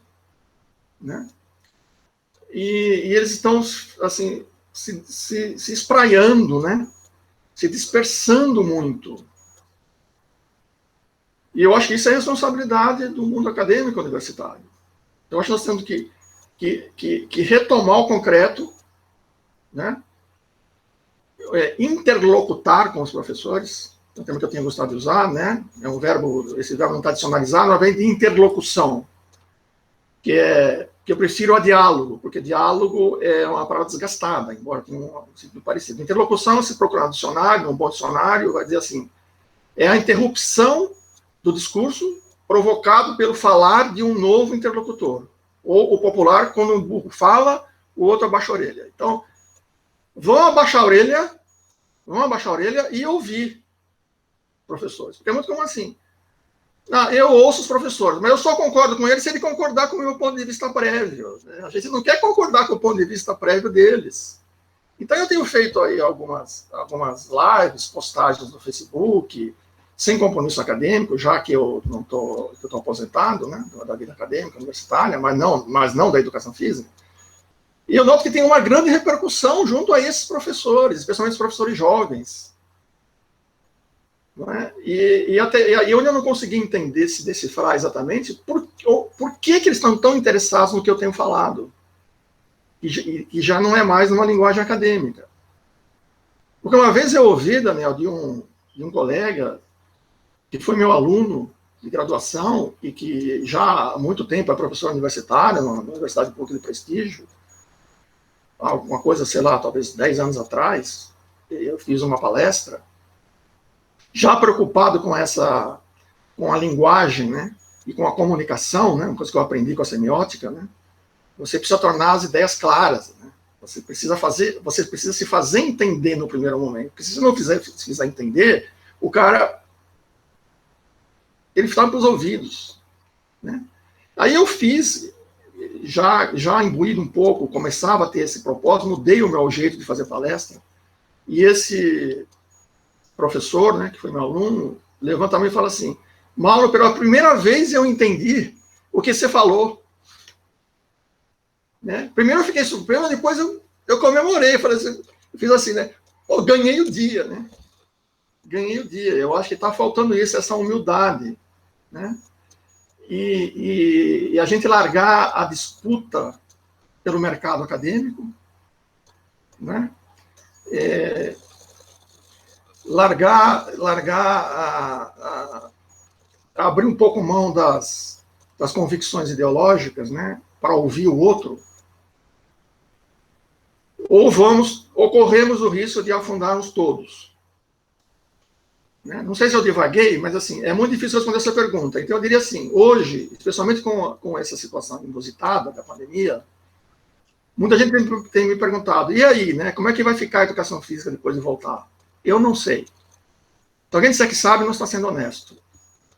né? E eles estão assim, se espraiando, né? Se dispersando muito. E eu acho que isso é responsabilidade do mundo acadêmico universitário. Eu acho que nós temos que retomar o concreto, né? Interlocutar com os professores, é um termo que eu tenho gostado de usar, né? É um verbo, esse verbo não está adicionalizado, mas vem de interlocução, que eu prefiro a diálogo, porque diálogo é uma palavra desgastada, embora tenha um sentido parecido. Interlocução, se procurar um dicionário, um bom dicionário, vai dizer assim, é a interrupção do discurso provocado pelo falar de um novo interlocutor. Ou o popular, quando um burro fala, o outro abaixa a orelha. Então, vão abaixar a orelha e ouvir professores. Porque é muito comum assim. Eu ouço os professores, mas eu só concordo com eles se ele concordar com o meu ponto de vista prévio. A gente não quer concordar com o ponto de vista prévio deles. Então, eu tenho feito aí algumas lives, postagens no Facebook, sem compromisso acadêmico, já que eu estou aposentado, né, da vida acadêmica, universitária, mas não da educação física. E eu noto que tem uma grande repercussão junto a esses professores, especialmente os professores jovens. Não é? E eu ainda não consegui entender, se decifrar exatamente por que eles estão tão interessados no que eu tenho falado. que já não é mais uma linguagem acadêmica. Porque uma vez eu ouvi, Daniel, de um colega que foi meu aluno de graduação e que já há muito tempo é professor universitário, numa universidade pública de prestígio, alguma coisa, sei lá, talvez 10 anos atrás, eu fiz uma palestra, já preocupado com a linguagem, né, e com a comunicação, né, uma coisa que eu aprendi com a semiótica, né, você precisa tornar as ideias claras, né, você precisa se fazer entender no primeiro momento, porque se você não fizer entender, o cara, ele fala para os ouvidos, né. Aí eu fiz, já imbuído um pouco, começava a ter esse propósito, mudei o meu jeito de fazer palestra, e esse professor, né, que foi meu aluno, levanta a mão e fala assim: Mauro, pela primeira vez eu entendi o que você falou. Né? Primeiro eu fiquei surpreso, depois eu comemorei, falei assim, eu fiz assim, né? Oh, ganhei o dia, né? Ganhei o dia. Eu acho que está faltando isso, essa humildade, né? E a gente largar a disputa pelo mercado acadêmico, né? Abrir um pouco mão das convicções ideológicas, né? Para ouvir o outro, ou corremos o risco de afundarmos todos. Né? Não sei se eu divaguei, mas assim, é muito difícil responder essa pergunta. Então eu diria assim, hoje, especialmente com essa situação inusitada da pandemia, muita gente tem me perguntado, e aí, né, como é que vai ficar a educação física depois de voltar? Eu não sei. Se alguém disser que sabe, não está sendo honesto.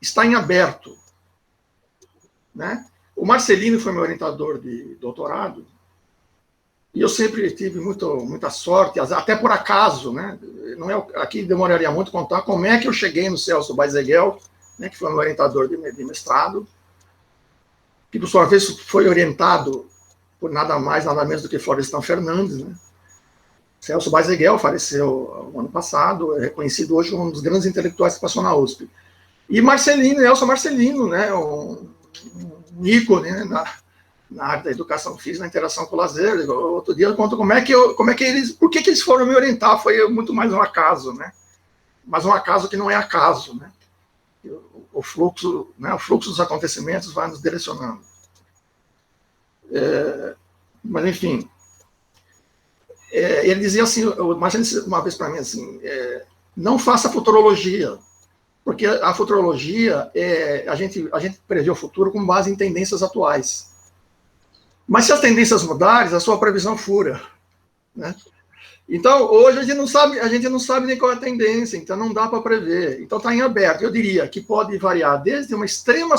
Está em aberto. Né? O Marcelino foi meu orientador de doutorado, e eu sempre tive muita sorte, até por acaso, né? Não é, aqui demoraria muito contar como é que eu cheguei no Celso Baiseguel, né, que foi meu orientador de mestrado, que, por sua vez, foi orientado por nada mais, nada menos do que Florestan Fernandes. Né? Celso Baiseguel faleceu no ano passado, é reconhecido hoje como um dos grandes intelectuais que passou na USP. E Marcelino, Elcio Marcelino, né, um ícone, né, na área da educação física, na interação com o lazer. Outro dia eu conto por que eles foram me orientar, foi muito mais um acaso, né? Mas um acaso que não é acaso, né? O fluxo dos acontecimentos vai nos direcionando. Mas, enfim, ele dizia assim, imagine uma vez para mim assim, não faça futurologia, porque a futurologia a gente prevê o futuro com base em tendências atuais. Mas se as tendências mudarem, a sua previsão fura. Né? Então, hoje a gente não sabe nem qual é a tendência, então não dá para prever. Então está em aberto. Eu diria que pode variar desde uma extrema,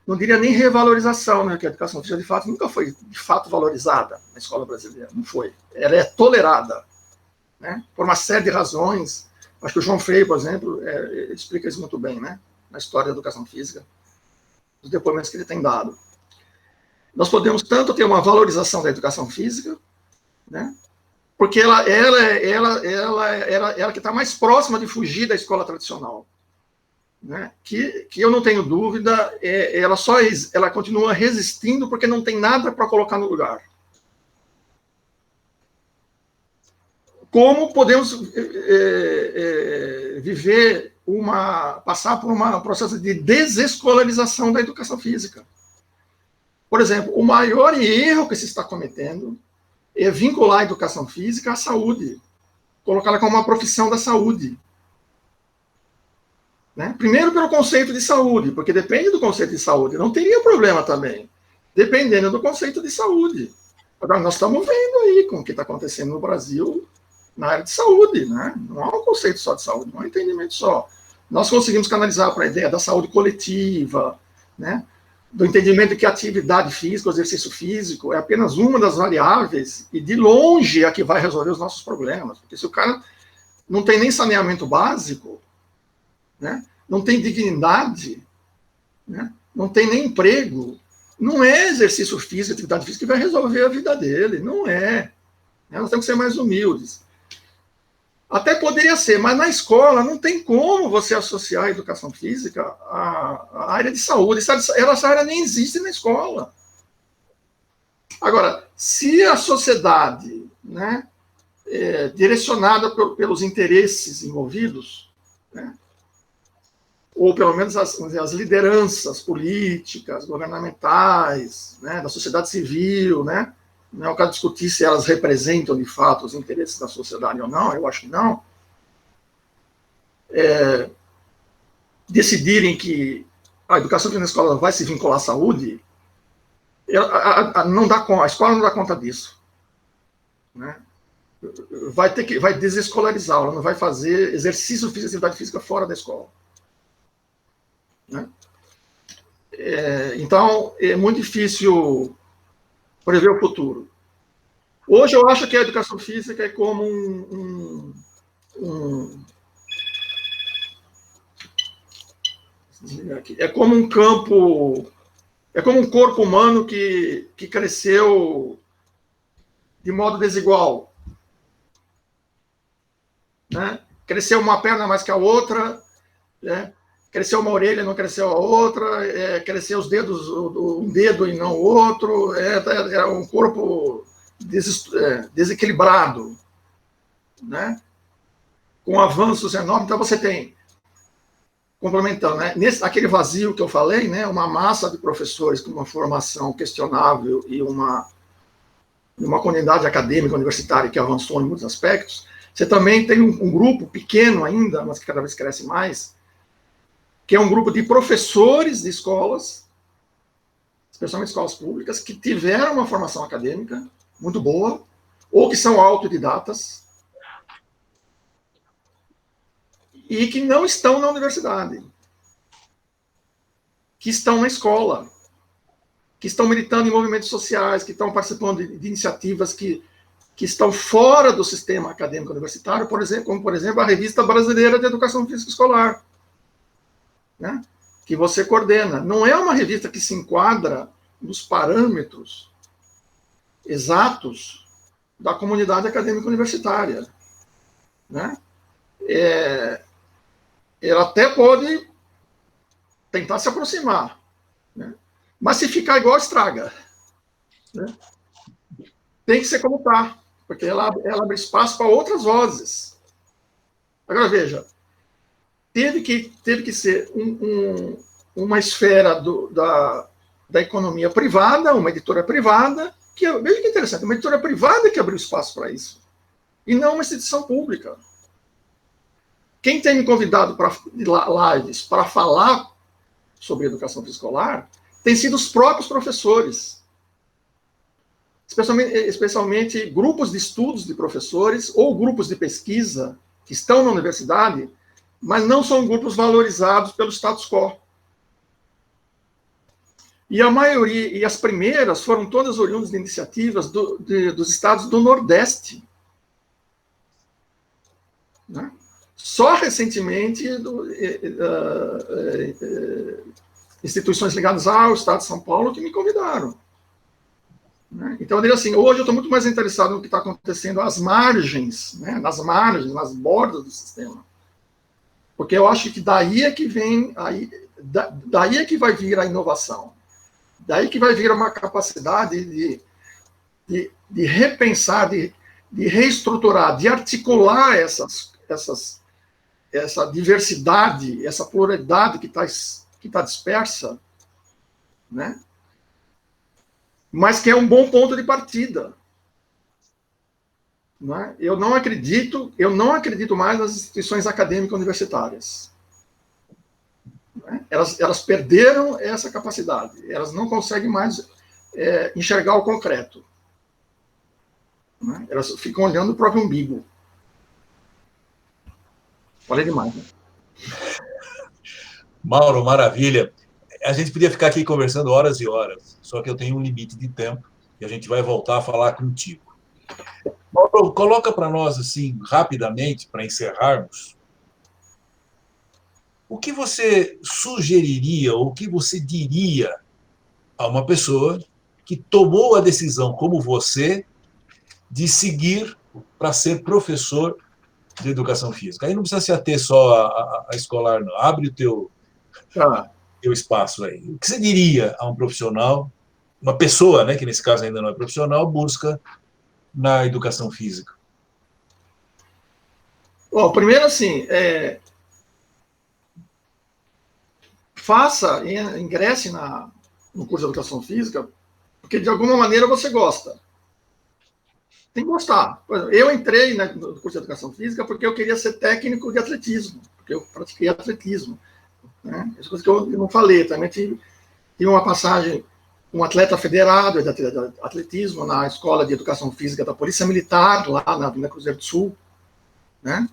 não diria nem revalorização, né? Que a educação física de fato nunca foi de fato valorizada na escola brasileira, não foi. Ela é tolerada, né? Por uma série de razões. Acho que o João Freire, por exemplo, explica isso muito bem, né? Na história da educação física, os depoimentos que ele tem dado. Nós podemos tanto ter uma valorização da educação física, né? Porque ela que está mais próxima de fugir da escola tradicional, né? Que eu não tenho dúvida, ela continua resistindo porque não tem nada para colocar no lugar. Como podemos passar por um processo de desescolarização da educação física? Por exemplo, o maior erro que se está cometendo é vincular a educação física à saúde, colocá-la como uma profissão da saúde. Né? Primeiro pelo conceito de saúde, porque depende do conceito de saúde, não teria problema também, dependendo do conceito de saúde. Agora, nós estamos vendo aí com o que está acontecendo no Brasil na área de saúde, né? Não há um conceito só de saúde, não há um entendimento só. Nós conseguimos canalizar para a ideia da saúde coletiva, né? Do entendimento de que a atividade física, o exercício físico, é apenas uma das variáveis e, de longe, é a que vai resolver os nossos problemas. Porque se o cara não tem nem saneamento básico, né, não tem dignidade, né, não tem nem emprego, não é exercício físico, atividade física que vai resolver a vida dele. Não é. Nós temos que ser mais humildes. Até poderia ser, mas na escola não tem como você associar a educação física à área de saúde. Essa área nem existe na escola. Agora, se a sociedade, né, direcionada pelos interesses envolvidos, né, ou pelo menos as lideranças políticas, governamentais, né, da sociedade civil, né, não é o caso de discutir se elas representam de fato os interesses da sociedade ou não, eu acho que não, decidirem que a educação na escola vai se vincular à saúde, a escola não dá conta disso, né? Vai desescolarizar, ela não vai fazer exercício físico, atividade física fora da escola, né? Então, é muito difícil prever o futuro. Hoje, eu acho que a educação física é como é como um campo, é como um corpo humano que cresceu de modo desigual, né? Cresceu uma perna mais que a outra, né? Cresceu uma orelha, não cresceu a outra, cresceu os dedos, um dedo e não o outro, é um corpo desequilibrado, né? Com avanços enormes. Então você tem, complementando, né? Aquele vazio que eu falei, né? Uma massa de professores com uma formação questionável e uma comunidade acadêmica universitária que avançou em muitos aspectos. Você também tem um grupo pequeno ainda, mas que cada vez cresce mais, que é um grupo de professores de escolas, especialmente escolas públicas, que tiveram uma formação acadêmica muito boa, ou que são autodidatas, e que não estão na universidade, que estão na escola, que estão militando em movimentos sociais, que estão participando de iniciativas que estão fora do sistema acadêmico universitário, por exemplo, como, por exemplo, a Revista Brasileira de Educação Física Escolar, né, que você coordena. Não é uma revista que se enquadra nos parâmetros exatos da comunidade acadêmica universitária, né? Ela até pode tentar se aproximar, né? Mas se ficar igual, estraga, né? Tem que ser como está, porque ela abre espaço para outras vozes. Agora, veja, teve que ser uma esfera da economia privada, uma editora privada, veja que interessante, uma editora privada que abriu espaço para isso, e não uma instituição pública. Quem tem me convidado para lives para falar sobre educação escolar tem sido os próprios professores, especialmente grupos de estudos de professores ou grupos de pesquisa que estão na universidade, mas não são grupos valorizados pelo status quo. E a maioria, e as primeiras foram todas oriundas de iniciativas dos estados do Nordeste, né? Só recentemente, instituições ligadas ao Estado de São Paulo que me convidaram, né? Então, eu diria assim, hoje eu estou muito mais interessado no que está acontecendo às margens, né? Nas margens, nas bordas do sistema. Porque eu acho que daí é que vem, daí é que vai vir a inovação. Daí que vai vir uma capacidade de repensar, de reestruturar, de articular essa diversidade, essa pluralidade que tá dispersa, né? Mas que é um bom ponto de partida, né? Eu não acredito mais nas instituições acadêmicas universitárias. Elas perderam essa capacidade, elas não conseguem mais enxergar o concreto, né? Elas ficam olhando o próprio umbigo. Falei demais, né? Mauro, maravilha. A gente podia ficar aqui conversando horas e horas, só que eu tenho um limite de tempo e a gente vai voltar a falar contigo. Mauro, coloca para nós, assim, rapidamente, para encerrarmos, o que você sugeriria, ou o que você diria a uma pessoa que tomou a decisão, como você, de seguir para ser professor de educação física? Aí não precisa se ater só a escolar, não. Abre o teu espaço aí. O que você diria a um profissional uma pessoa, né, que nesse caso ainda não é profissional, busca na educação física? Bom, primeiro assim, ingresse no curso de educação física, porque de alguma maneira você gosta. Tem que gostar. Eu entrei no curso de educação física porque eu queria ser técnico de atletismo, porque eu pratiquei atletismo. Né? As coisas que eu não falei, também tive uma passagem, um atleta federado de atletismo na Escola de Educação Física da Polícia Militar, lá na Avenida Cruzeiro do Sul. Né?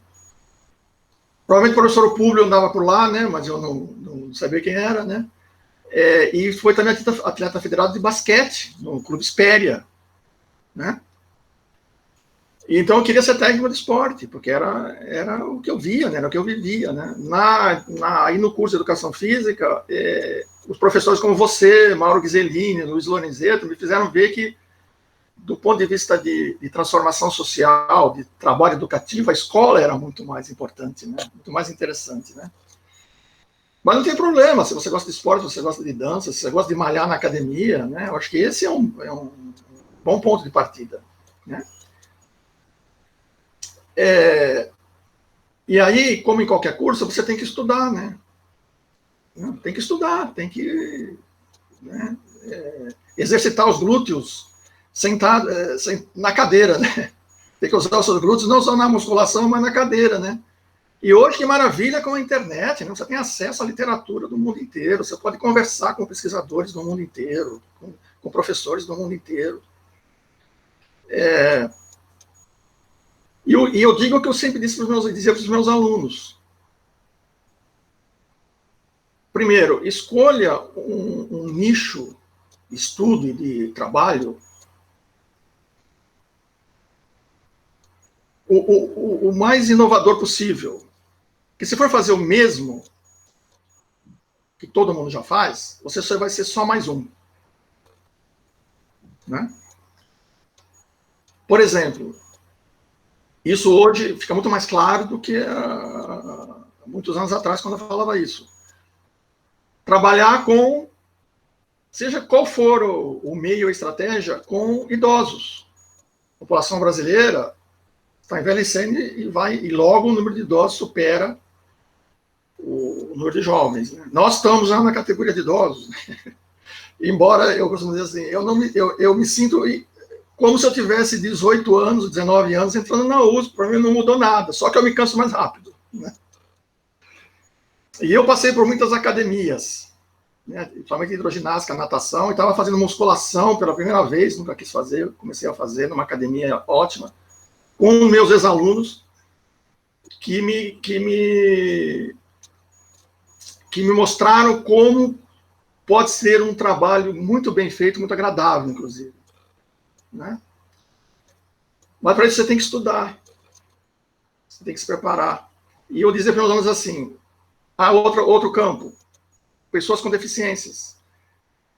Provavelmente o professor Públio andava por lá, né? Mas eu não sabia quem era. Né? E foi também atleta federado de basquete, no Clube Espéria. Né? Então eu queria ser técnico de esporte, porque era o que eu via, né? Era o que eu vivia. Né? Aí no curso de Educação Física, os professores como você, Mauro Ghisellini, Luiz Lorenzetto, me fizeram ver que, do ponto de vista de transformação social, de trabalho educativo, a escola era muito mais importante, né? Muito mais interessante. Né? Mas não tem problema, se você gosta de esporte, se você gosta de dança, se você gosta de malhar na academia, né? Eu acho que esse é um bom ponto de partida. Né? E aí, como em qualquer curso, você tem que estudar, né? Tem que estudar, tem que, né, exercitar os glúteos sentado na cadeira, né? Tem que usar os seus glúteos não só na musculação, mas na cadeira, né? E hoje, que maravilha com a internet, né? Você tem acesso à literatura do mundo inteiro, você pode conversar com pesquisadores do mundo inteiro, com professores do mundo inteiro. E eu digo o que eu sempre dizia para os meus alunos. Primeiro, escolha um nicho de estudo e de trabalho o mais inovador possível. Porque se for fazer o mesmo que todo mundo já faz, você só vai ser só mais um. Né? Por exemplo, isso hoje fica muito mais claro do que há muitos anos atrás, quando eu falava isso. Trabalhar com, seja qual for o meio ou estratégia, com idosos. A população brasileira está envelhecendo e logo o número de idosos supera o número de jovens. Né? Nós estamos já na categoria de idosos. Né? Embora eu costumo dizer assim, eu me sinto como se eu tivesse 18 anos, 19 anos entrando na USP, para mim não mudou nada, só que eu me canso mais rápido. Né? E eu passei por muitas academias, né? Principalmente hidroginástica, natação, e estava fazendo musculação pela primeira vez, nunca quis fazer, comecei a fazer numa academia ótima, com meus ex-alunos, que me mostraram como pode ser um trabalho muito bem feito, muito agradável, inclusive. Né? Mas para isso você tem que estudar, você tem que se preparar. E eu dizia para os alunos assim, outro campo, pessoas com deficiências.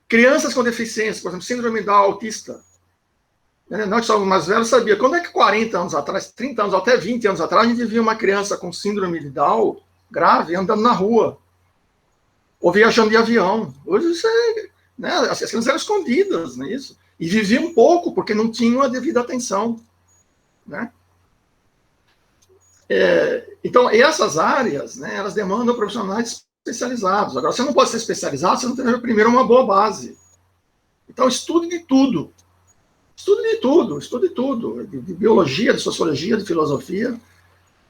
Crianças com deficiências, por exemplo, síndrome da autista. Nós que somos mais velhos sabia, quando é que 40 anos atrás, 30 anos, até 20 anos atrás, a gente via uma criança com síndrome de Down grave andando na rua, ou viajando de avião. Hoje isso né, as crianças eram escondidas, não é isso? E viviam pouco, porque não tinham a devida atenção. Né? Então, essas áreas, né, elas demandam profissionais especializados. Agora, você não pode ser especializado se não tem primeiro uma boa base. Então, estude de tudo. Estude de tudo, estude tudo. De biologia, de sociologia, de filosofia.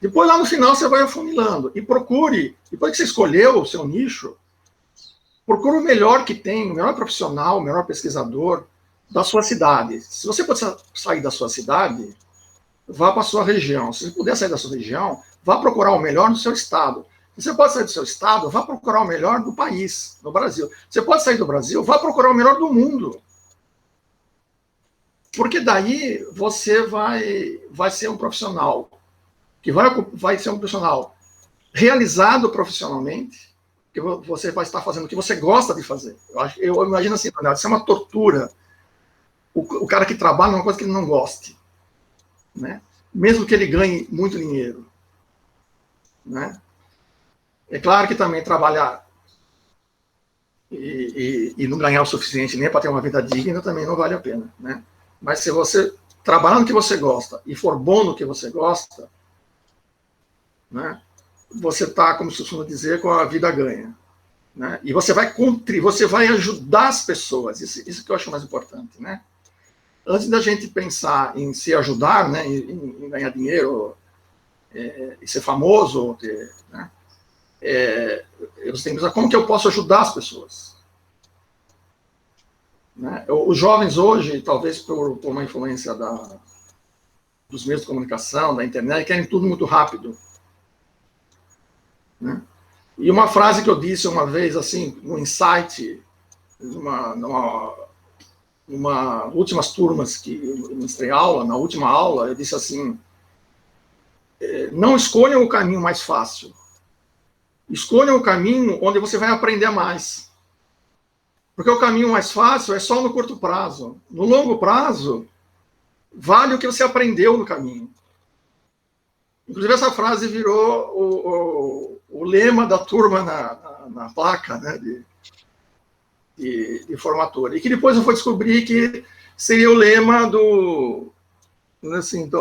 Depois, lá no final, você vai afunilando. E procure, depois que você escolheu o seu nicho, procure o melhor que tem, o melhor profissional, o melhor pesquisador da sua cidade. Se você pode sair da sua cidade, vá para a sua região. Se você puder sair da sua região, vá procurar o melhor no seu estado. Se você pode sair do seu estado, vá procurar o melhor do país, no Brasil. Você pode sair do Brasil, vá procurar o melhor do mundo. Porque daí você vai ser um profissional, que vai ser um profissional realizado profissionalmente, que você vai estar fazendo o que você gosta de fazer. Eu imagino assim, isso é uma tortura. O cara que trabalha numa coisa que ele não goste. Né? Mesmo que ele ganhe muito dinheiro. Né? É claro que também trabalhar e não ganhar o suficiente nem para ter uma vida digna, também não vale a pena, né? Mas se você trabalhar no que você gosta e for bom no que você gosta, né, você está, como se costuma dizer, com a vida ganha, né? E você vai ajudar as pessoas, isso que eu acho mais importante, né? Antes da gente pensar em se ajudar, né, em ganhar dinheiro, e ser famoso, né, você tem que pensar como que eu posso ajudar as pessoas. Né? Os jovens hoje, talvez por uma influência dos meios de comunicação, da internet, querem tudo muito rápido. Né? E uma frase que eu disse uma vez, assim, no Insight, numa últimas turmas que eu ministrei aula, na última aula, eu disse assim: não escolham o caminho mais fácil, escolham o caminho onde você vai aprender mais. Porque o caminho mais fácil é só no curto prazo. No longo prazo, vale o que você aprendeu no caminho. Inclusive, essa frase virou o lema da turma na placa, né, de formatura. E que depois eu fui descobrir que seria o lema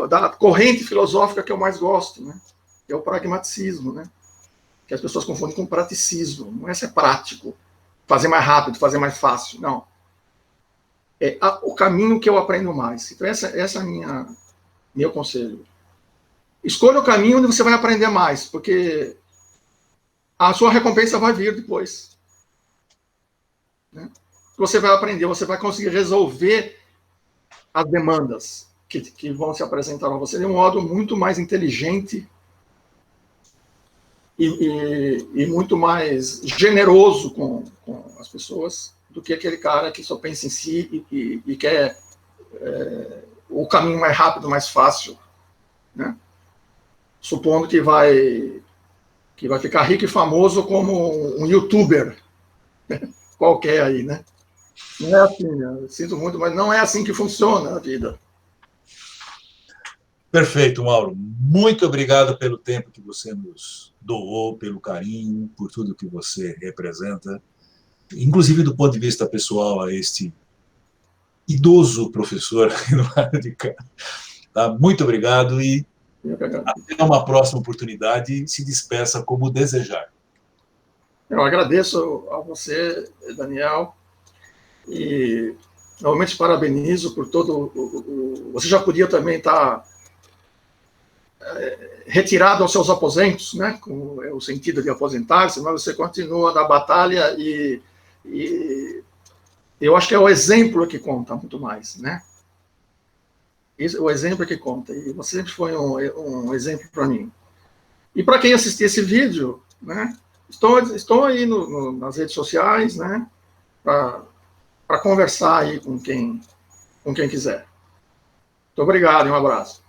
da corrente filosófica que eu mais gosto, né, que é o pragmaticismo, né, que as pessoas confundem com praticismo. Não é ser prático, fazer mais rápido, fazer mais fácil, não. É o caminho que eu aprendo mais. Então, essa é meu conselho. Escolha o caminho onde você vai aprender mais, porque a sua recompensa vai vir depois. Né? Você vai aprender, você vai conseguir resolver as demandas que vão se apresentar a você de um modo muito mais inteligente e muito mais generoso com as pessoas do que aquele cara que só pensa em si e quer o caminho mais rápido, mais fácil, né? Supondo que vai ficar rico e famoso como um youtuber qualquer aí, né? Não é assim, né? Eu sinto muito, mas não é assim que funciona a vida. Perfeito, Mauro. Muito obrigado pelo tempo que você nos doou, pelo carinho, por tudo que você representa, inclusive do ponto de vista pessoal, a este idoso professor do lado de cá. Tá? Muito obrigado e até uma próxima oportunidade. Se despeça como desejar. Eu agradeço a você, Daniel, e novamente parabenizo por todo você já podia também estar retirado aos seus aposentos, né, com o sentido de aposentar-se, mas você continua na batalha e eu acho que é o exemplo que conta muito mais, né? O exemplo que conta, e você sempre foi um exemplo para mim. E para quem assistir esse vídeo, né, estou aí nas redes sociais, né, para conversar aí com quem quiser. Muito obrigado e um abraço.